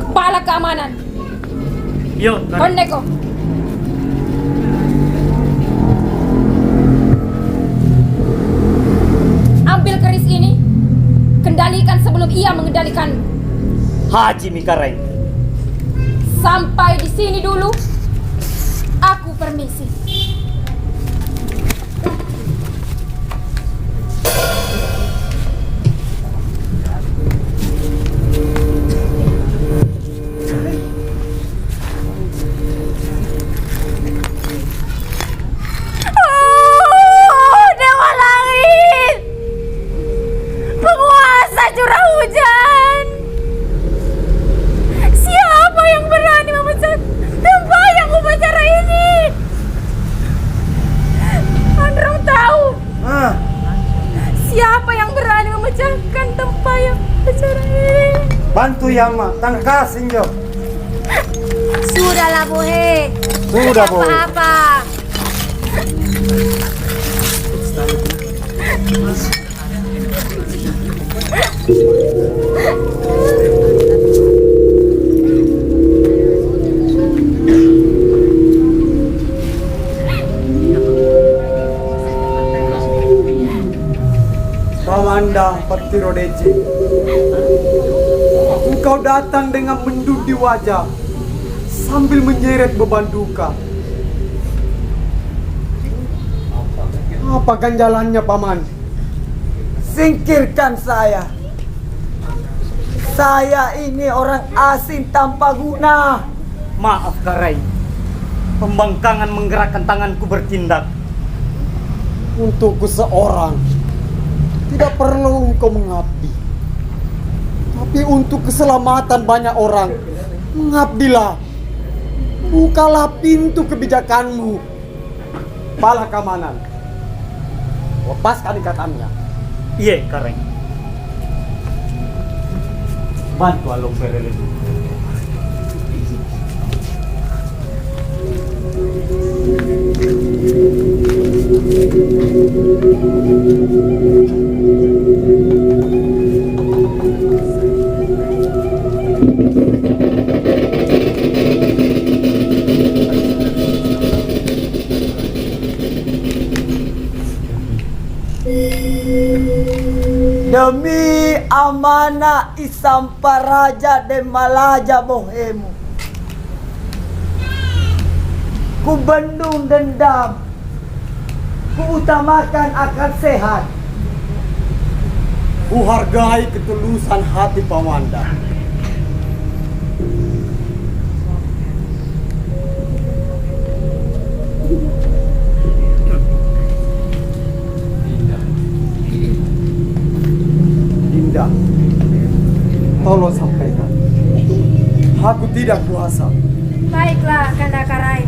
Kepala keamanan. Yo, Kondeko. Ambil keris ini, kendalikan sebelum ia mengendalikan. Haji Mikareng. Sampai di sini dulu. permisi. Oh, Dewa Langit, penguasa curah hujan. Siapa yang berani memecah tembayang upacara ini? Androng tahu. Siapa yang berani memecahkan tembayang upacara ini? Bantu Yama, tangka sinjo. Sudahlah Bohe. Sudah, Tidak Bohe. apa-apa. Pamanda Patiro Dece, engkau datang dengan mendung di wajah sambil menyeret beban duka. Apa ganjalannya, Paman? Singkirkan saya. Saya ini orang asing tanpa guna. Maaf Karai, pembangkangan menggerakkan tanganku bertindak. Untukku seorang, tidak perlu engkau mengabdi. Tapi untuk keselamatan banyak orang, mengabdilah. Bukalah pintu kebijakanmu. Pala Kamanan, lepaskan ikatannya. Iya Karai. Bantu Along Perele. Demi amanah Isamparaja dan Malaja Bohemu, ku bendung dendam, ku utamakan akal sehat, ku hargai ketulusan hati Pamanda. Dinda, tolong sampaikan, aku tidak kuasa. Baiklah, Kanda Karai.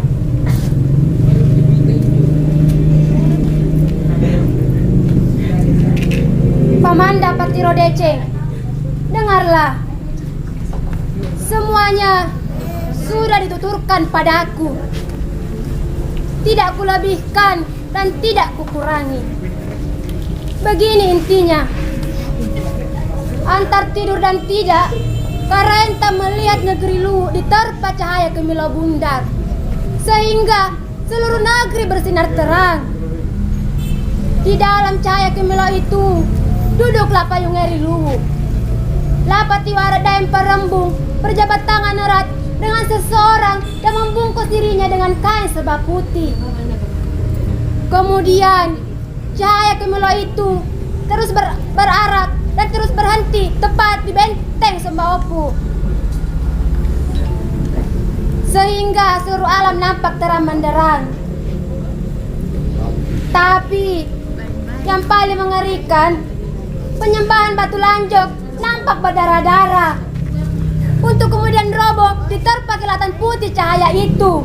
Pamanda Patiro Dece, dengarlah. Semuanya sudah dituturkan padaku. Tidak kulebihkan dan tidak kukurangi. Begini intinya. Antar tidur dan tidak, Karenta melihat negeri Luwu diterpa cahaya gemilau bundar, sehingga seluruh negeri bersinar terang. Di dalam cahaya gemilau itu, duduklah Payungeri Luwu. Lapatiwara Daeng Perembung berjabat tangan erat dengan seseorang yang membungkus dirinya dengan kain serba putih. Kemudian, cahaya gemilau itu terus berarak dan terus berhenti tepat di benteng Sembaopu, sehingga seluruh alam nampak terang benderang. Tapi yang paling mengerikan, penyembahan Batu Lanjok nampak berdarah-darah, untuk kemudian roboh diterpa kilatan putih cahaya itu.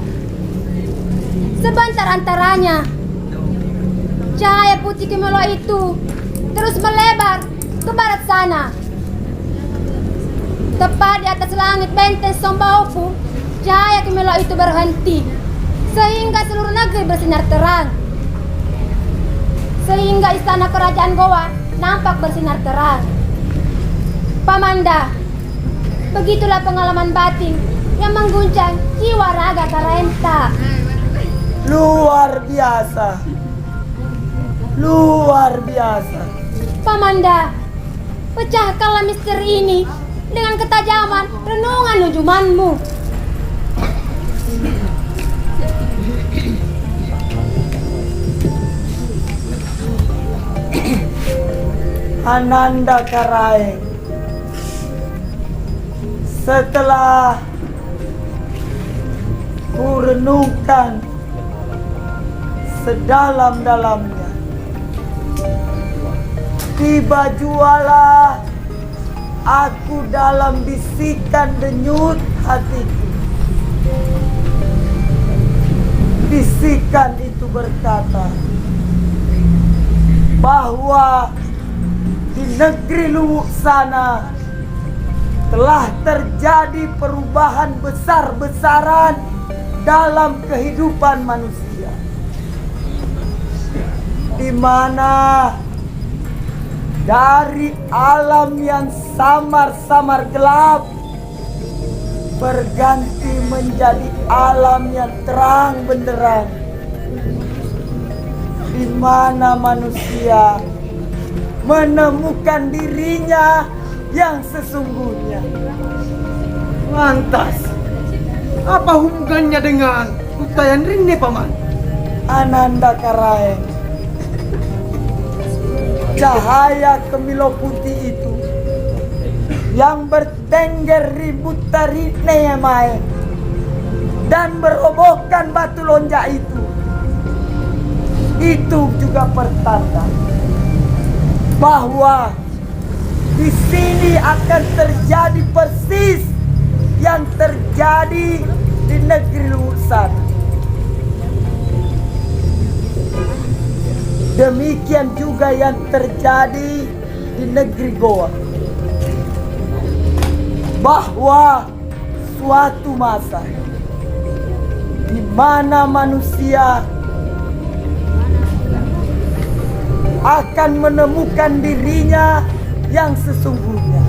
Sebentar antaranya, cahaya putih gemilau itu terus melebar ke barat sana. Tepat di atas langit benteng Sombaopu, cahaya gemilau itu berhenti, sehingga seluruh negeri bersinar terang. Sehingga istana kerajaan Goa nampak bersinar terang. Pamanda, begitulah pengalaman batin yang mengguncang jiwa raga Karenta. Luar biasa. Luar biasa. Pamanda, pecahkanlah misteri ini dengan ketajaman renungan nujumanmu. Ananda Karaeng, setelah ku renungkan sedalam-dalamnya, tiba jualah aku dalam bisikan denyut hatiku. Bisikan itu berkata bahwa di negeri Luwuk sana telah terjadi perubahan besar-besaran dalam kehidupan manusia, di mana dari alam yang samar-samar gelap berganti menjadi alam yang terang benderang, di mana manusia menemukan dirinya yang sesungguhnya. Lantas, apa hubungannya dengan Utayan Rinne, Paman? Ananda Karaeng, cahaya kemilo putih itu yang bertengger ribut taritnya main dan merobohkan batu lonjak itu juga pertanda bahwa di sini akan terjadi persis yang terjadi di negeri Luwuk sana. Demikian juga yang terjadi di negeri Goa. Bahwa suatu masa di mana manusia akan menemukan dirinya yang sesungguhnya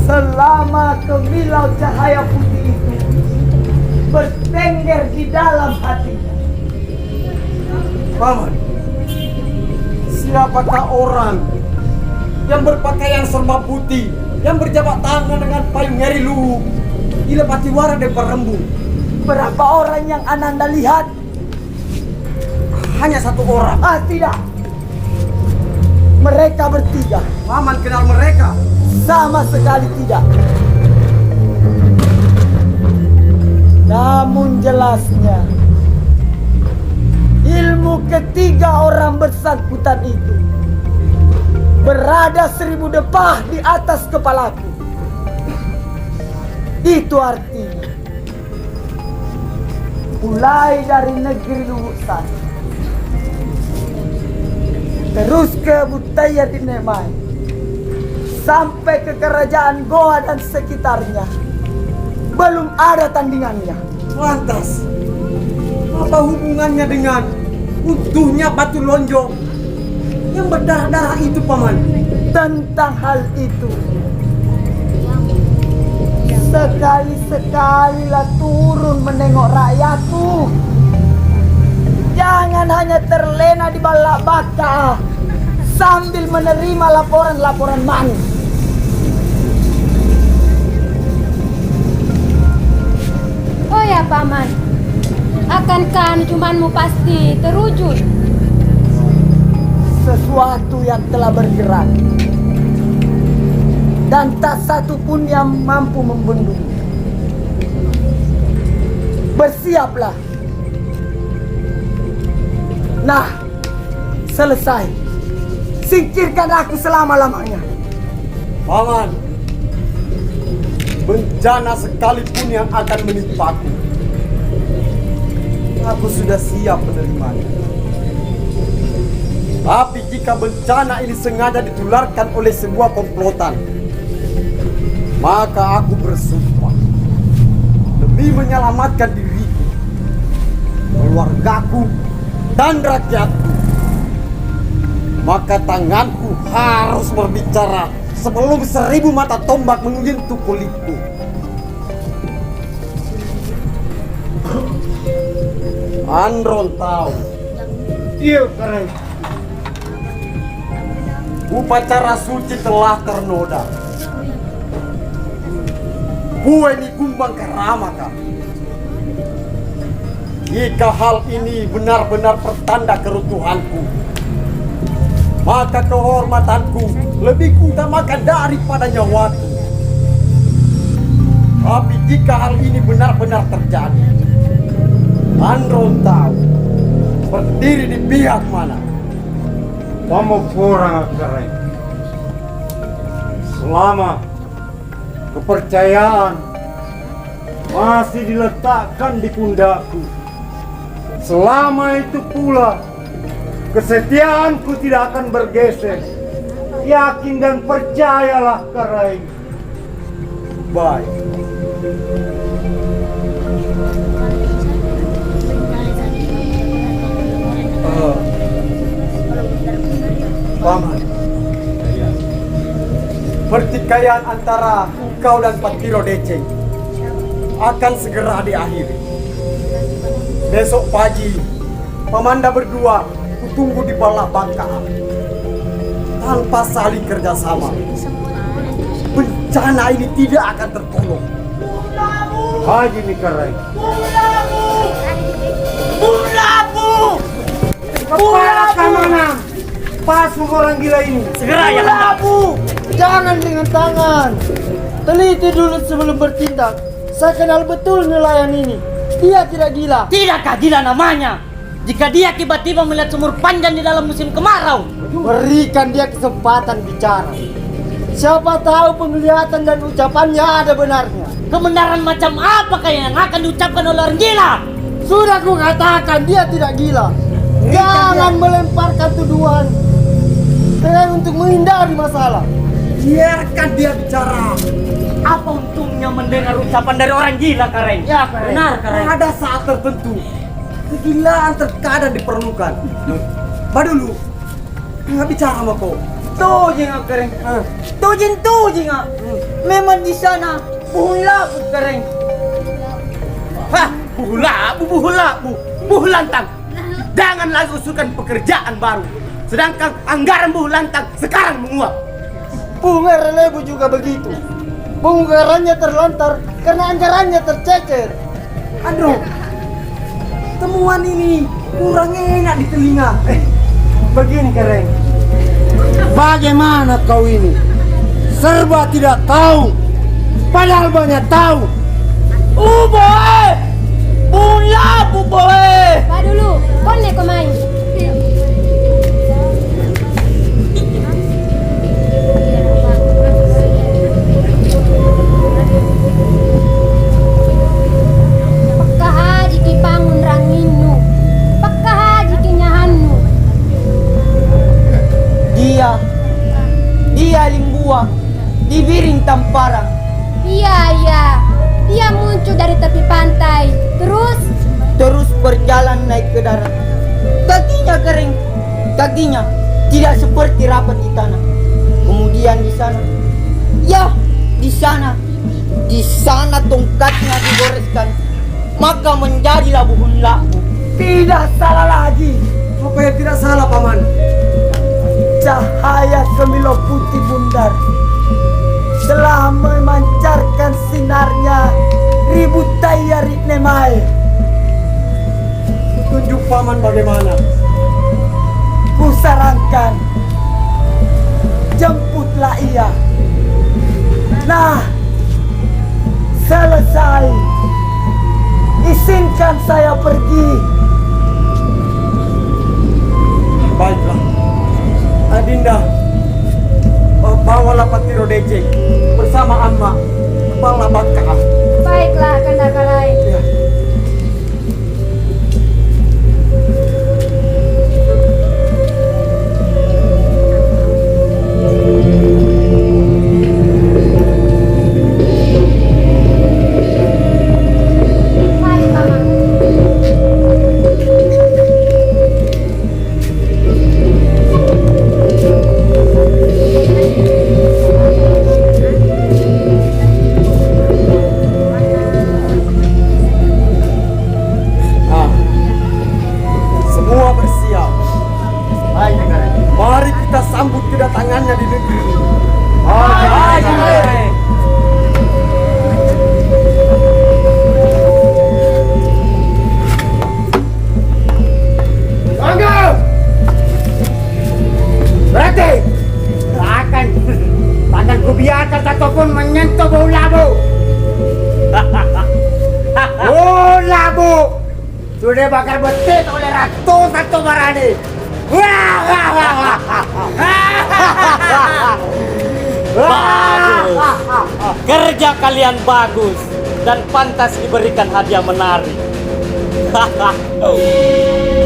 selama kemilau cahaya putih itu bertengger di dalam hatinya. Paman, siapakah orang yang berpakaian serba putih, yang berjabat tangan dengan payung ngeri luwuk, ila patiwara dan parembung? Berapa orang yang Ananda lihat? Hanya satu orang. Tidak. Mereka bertiga. Paman kenal mereka? Sama sekali tidak. Namun jelasnya, ilmu ketiga orang bersangkutan itu berada 1000 depah di atas kepalaku. Itu artinya mulai dari negeri Luwuk sana terus ke Butaya Dinemai sampai ke kerajaan Goa dan sekitarnya, belum ada tandingannya. Lantas, apa hubungannya dengan utuhnya batu lonjong yang berdarah-darah itu, Paman? Tentang hal itu, sekali-sekalilah turun menengok rakyatku. Jangan hanya terlena di balak baka sambil menerima laporan-laporan manis. Oh ya Paman, akankah cumanmu pasti terwujud? Sesuatu yang telah bergerak dan tak satu pun yang mampu membendung. Bersiaplah. Nah, selesai. Singkirkan aku selama-lamanya. Paman, bencana sekalipun yang akan menimpaku, aku sudah siap menerimanya. Tapi jika bencana ini sengaja ditularkan oleh sebuah komplotan, maka aku bersumpah demi menyelamatkan diriku, keluargaku, dan rakyatku, maka tanganku harus berbicara sebelum 1000 mata tombak menyentuh kulitku. Andron tahu. Iya, Karen. Upacara suci telah ternoda. Bueni kumbang keramaka. Jika hal ini benar-benar pertanda kerutuhanku, maka kehormatanku lebih kuutamakan daripada nyawaku. Tapi jika hal ini benar-benar terjadi, Andron tahu berdiri di pihak mana. Kamu kurang keren. Selama kepercayaan masih diletakkan di pundakku, selama itu pula kesetiaanku tidak akan bergeser. Yakin dan percayalah, Karain. Baik. Paman, pertikaian antara kau dan Patiro Deceng akan segera diakhiri. Besok pagi, Pamanda berdua kutunggu di bala bangkaan. Tanpa saling kerjasama, bencana ini tidak akan tertolong. Haji Mikarai. Kepala keamanan, pasung orang gila ini. Segera ya Kanda. Jangan dengan tangan. Teliti dulu sebelum bertindak. Saya kenal betul nelayan ini. Dia tidak gila. Tidakkah gila namanya? Jika dia tiba-tiba melihat sumur panjang di dalam musim kemarau. Berikan dia kesempatan bicara. Siapa tahu penglihatan dan ucapannya ada benarnya. Kebenaran macam apakah yang akan diucapkan oleh orang gila? Sudah ku katakan dia tidak gila. Jangan melemparkan tuduhan dengan untuk menghindari masalah. Biarkan dia bicara. Apa untungnya mendengar ucapan dari orang gila, Karen? Ya, Karen. Benar, Karen. Pada saat tertentu, kegilaan terkadang diperlukan. Badulu, nggak bicara sama kau. Tuh jengak kering. Tuh jengak. Memang di sana buhula kering. Hah, buh lantang. Jangan lagi usulkan pekerjaan baru. Sedangkan anggaran buh lantang sekarang menguap. Bunga Relebu juga begitu. Penganggarannya terlantar karena anggarannya tercecer. Andro, temuan ini kurang enak di telinga. Begini Keren, bagaimana kau ini? Serba tidak tahu, padahal banyak tahu. Boy! Bula boy! Pak dulu, boleh kau main? Pakah haji ki pangun ranginu, pakah haji ki nyahannu. Dia limbuang di Biring Tamparang. Iya, dia muncul dari tepi pantai, terus Berjalan naik ke darat. Kakinya kering, kakinya tidak seperti rapat di tanah. Kemudian di sana tongkatnya digoreskan, maka menjadilah buhun labu. Tidak salah lagi. Apa yang tidak salah, Paman? Cahaya Kemilo putih bundar telah memancarkan sinarnya ribut tayarit nemai. Tunjuk Paman bagaimana? Kusarankan, jemputlah ia. Nah, selesai. Izinkan saya pergi. Baiklah. Adinda, bawalah Patiro Deceng bersama Amma kepala bangka. baiklah Kanda Kalai. Ya. Mari Paman. Semua bersiap. Mari kita sambut kedatangannya di negeri ini. bakal betit oleh ratusan Tomarani. Bagus. Kerja kalian bagus dan pantas diberikan hadiah menari.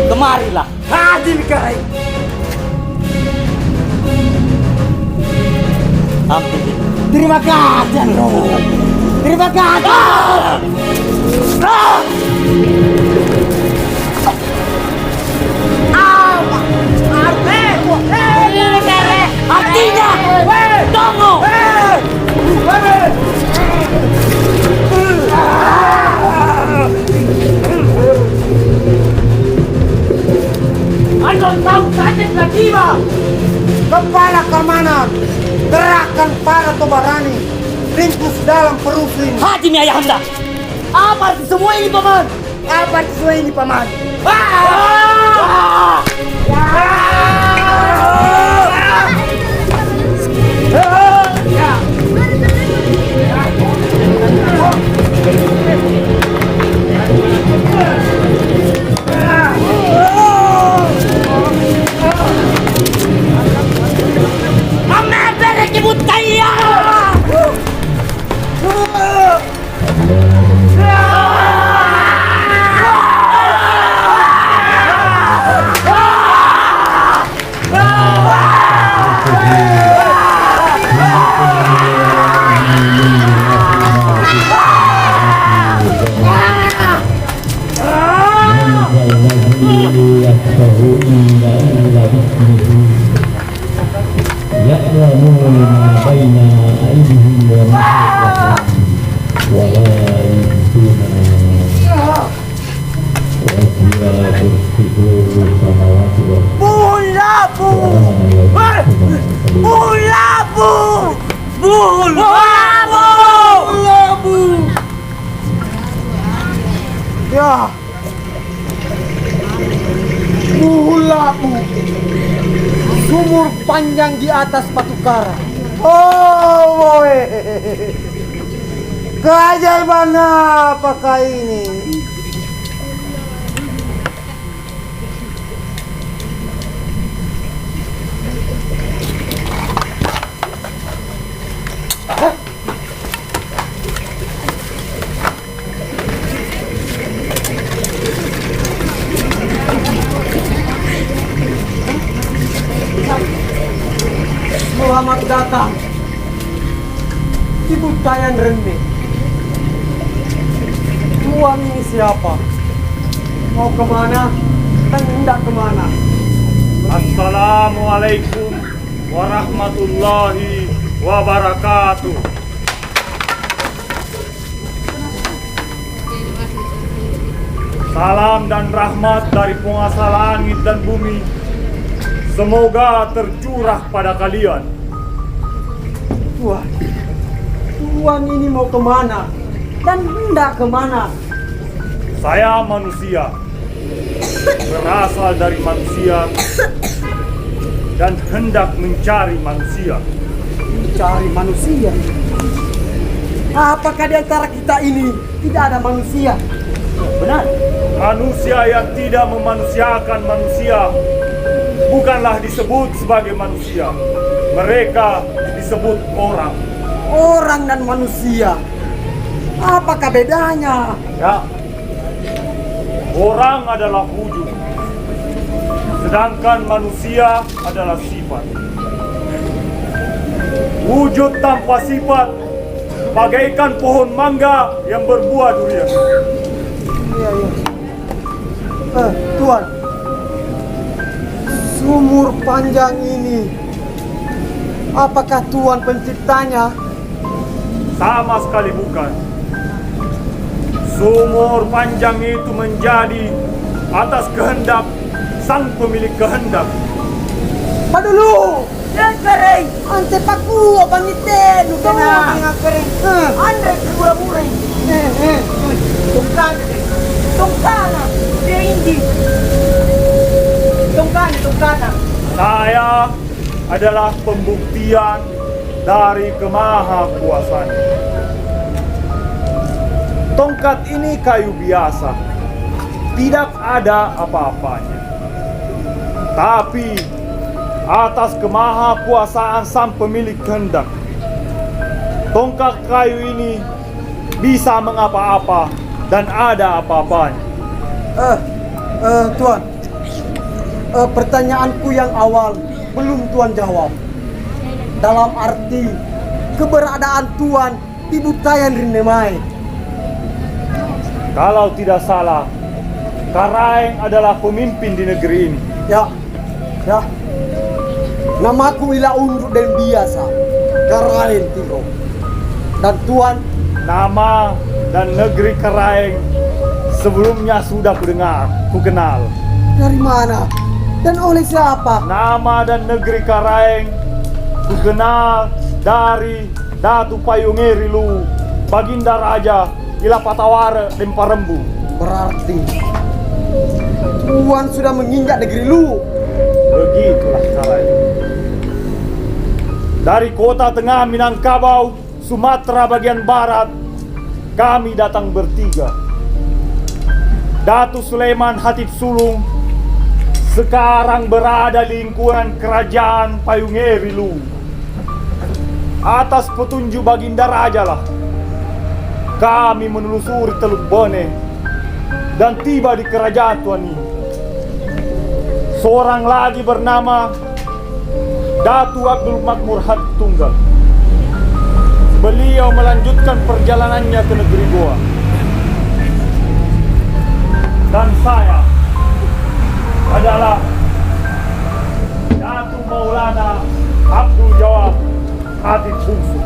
Kemarilah. Hadir Karai. Ambil ini. Terima kasih, Andro. Terima kasih. Artinya, tunggu. Andro tahu saja telah tiba. Kepala keamanan, gerakan para Tomarani, ringkus dalam perut ini. Haji mi ayahanda. Apa arti semua ini, Paman? Apa arti semua ini, Paman? Nyebut kaya. يعلمون ما بين أيديهم وما خلفهم ولا يحيطون وسع كرسيه السماوات والأرض Ya, Bulabu, sumur panjang di atas batu karang. Oh, boy. Keajaiban apakah ini? Selamat datang di Butayan Rene. Tuan ini siapa? Mau kemana dan hendak kemana? Assalamualaikum warahmatullahi wabarakatuh. Salam dan rahmat dari penguasa langit dan bumi semoga tercurah pada kalian. Tuan ini mau kemana dan hendak kemana? Saya manusia, berasal dari manusia dan hendak mencari manusia. Cari manusia. Apakah di antara kita ini tidak ada manusia? Benar. Manusia yang tidak memanusiakan manusia bukanlah disebut sebagai manusia. Mereka disebut orang. Orang dan manusia. Apakah bedanya? Ya. Orang adalah wujud, sedangkan manusia adalah sifat. Wujud tanpa sifat bagaikan pohon mangga yang berbuah durian. Iya. Tuan, sumur panjang ini, apakah Tuan penciptanya? Sama sekali bukan. Sumur panjang itu menjadi atas kehendak sang pemilik kehendak. Padulu! Yan kering! Ante paku apa nite? Nukana! Nga kering! Andre kebura-bura! Tungkana! Dia indi! Tungkana! Saya adalah pembuktian dari kemahakuasaan. Tongkat ini kayu biasa, tidak ada apa-apanya. Tapi atas kemahakuasaan sang pemilik kehendak, tongkat kayu ini bisa mengapa-apa dan ada apa-apanya. Tuan, pertanyaanku yang awal belum Tuan jawab. Dalam arti keberadaan Tuan di Butayan Rinemai. Kalau tidak salah, Karaeng adalah pemimpin di negeri ini. Ya. Namaku Ila Unduk dan biasa Karaeng Tiro. Dan Tuan, Nama dan negeri Karaeng sebelumnya sudah ku kenal. dari mana? Dan oleh siapa? Nama dan negeri Karaeng ku kenal dari Datu Payungeri Lu, Baginda Raja Ila Patawara dan Parembu. Berarti Tuan sudah menginjak negeri Lu. Begitulah Karaeng. Dari kota tengah Minangkabau, Sumatera bagian barat, kami datang bertiga. Datu Sulaiman Hatip Sulung sekarang berada di lingkungan kerajaan Payungeri Lu. Atas petunjuk Baginda Raja lah kami menelusuri Teluk Bone dan tiba di kerajaan Tuan ini. Seorang lagi bernama Datu Abdul Makmur Hatip Tunggal. Beliau melanjutkan perjalanannya ke negeri Goa. Dan saya adalah Datu Maulana Abdul Jawab Hatip Bungsu.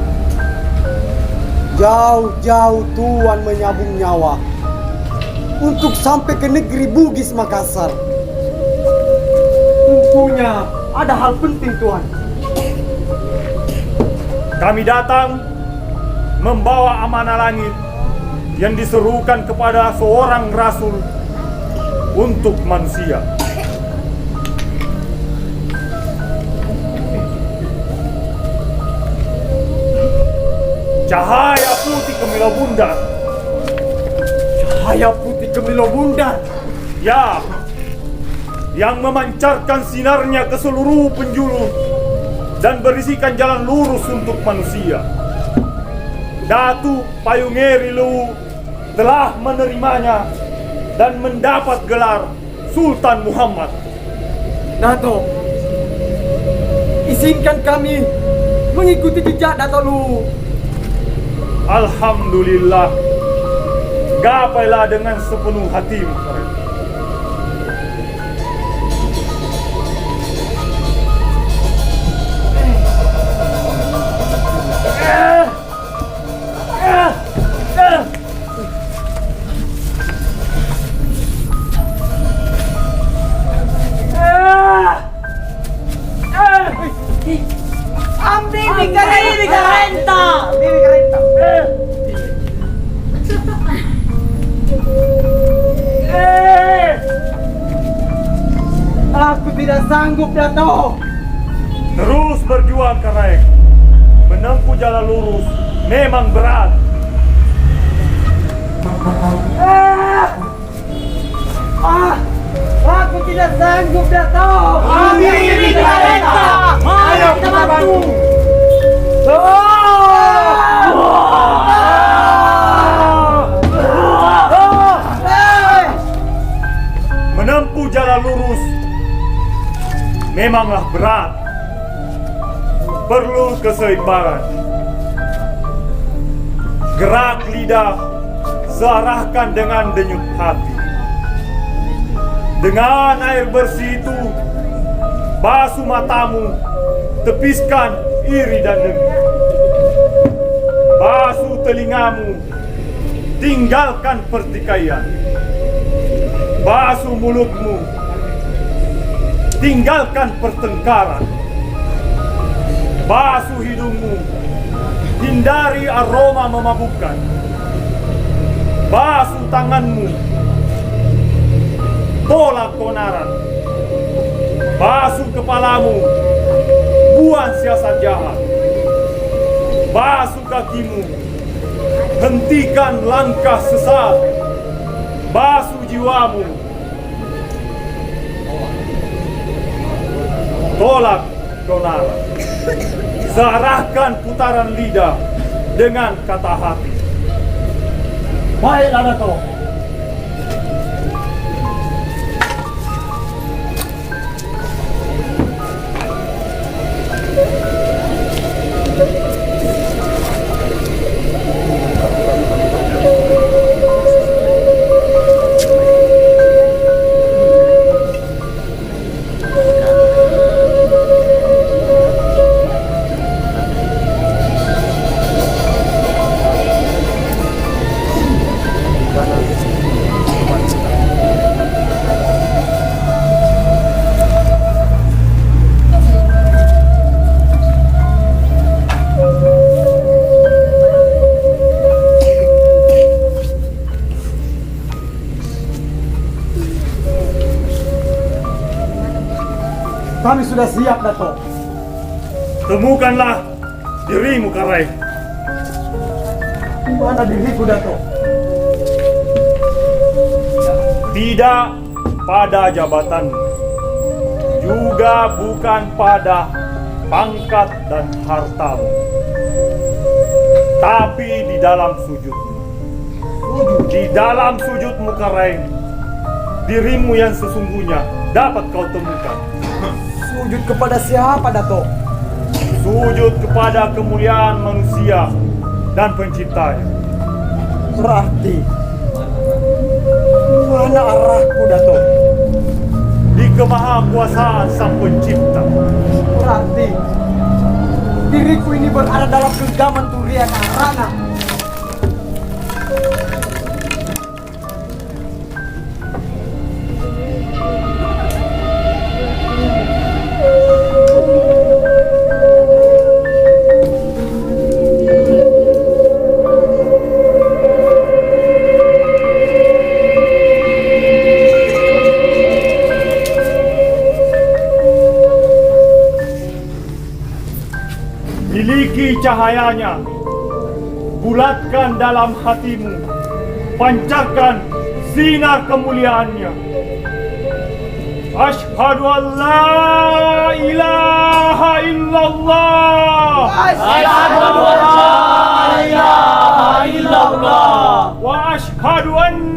Jauh-jauh Tuan menyambung nyawa untuk sampai ke negeri Bugis Makassar. Tentunya ada hal penting Tuan. Kami datang membawa amanah langit yang diserukan kepada seorang rasul untuk manusia. Cahaya putih Kemilau Bundar. Cahaya putih Kemilau Bundar. Ya, yang memancarkan sinarnya ke seluruh penjuru dan berisikan jalan lurus untuk manusia. Datu Payungeri Lu telah menerimanya dan mendapat gelar Sultan Muhammad. Dato, izinkan kami mengikuti jejak Dato Lu. Alhamdulillah, gapailah dengan sepenuh hatimu. Aku tidak sanggup, Dato. Terus berjuang Karaeng. Menempuh jalan lurus memang berat. Aku tidak sanggup, Dato. Ini Karenta. Mari kita bantu. Menempuh jalan lurus memanglah berat. Perlu keseimbangan. Gerak lidah searahkan dengan denyut hati. Dengan air bersih itu basuh matamu, tepiskan iri dan dengki. Basuh telingamu, tinggalkan pertikaian. Basuh mulutmu, tinggalkan pertengkaran. Basuh hidungmu, hindari aroma memabukkan. Basuh tanganmu, tolak keonaran. Basuh kepalamu, buang siasat jahat. Basuh kakimu, hentikan langkah sesat. Basuh jiwamu, Tolak Donara. Sarahkan putaran lidah dengan kata hati. Baiklah Dato. Kami sudah siap, Dato. Temukanlah dirimu, Karai. Di mana diriku, Dato? Tidak pada jabatanmu, juga bukan pada pangkat dan hartamu, tapi di dalam sujudmu. Di dalam sujudmu, Karai, dirimu yang sesungguhnya dapat kau temukan. Sujud kepada siapa, Dato? Sujud kepada kemuliaan manusia dan penciptanya. Berarti mana arahku, Dato? Di kemahakuasaan Sang Pencipta. Berarti diriku ini berada dalam genggaman Turian Arana. Miliki cahayanya, bulatkan dalam hatimu, pancarkan sinar kemuliaannya. Asyhadu an la ilaha illallah. Asyhadu an la ilaha illallah. Wa asyhadu anna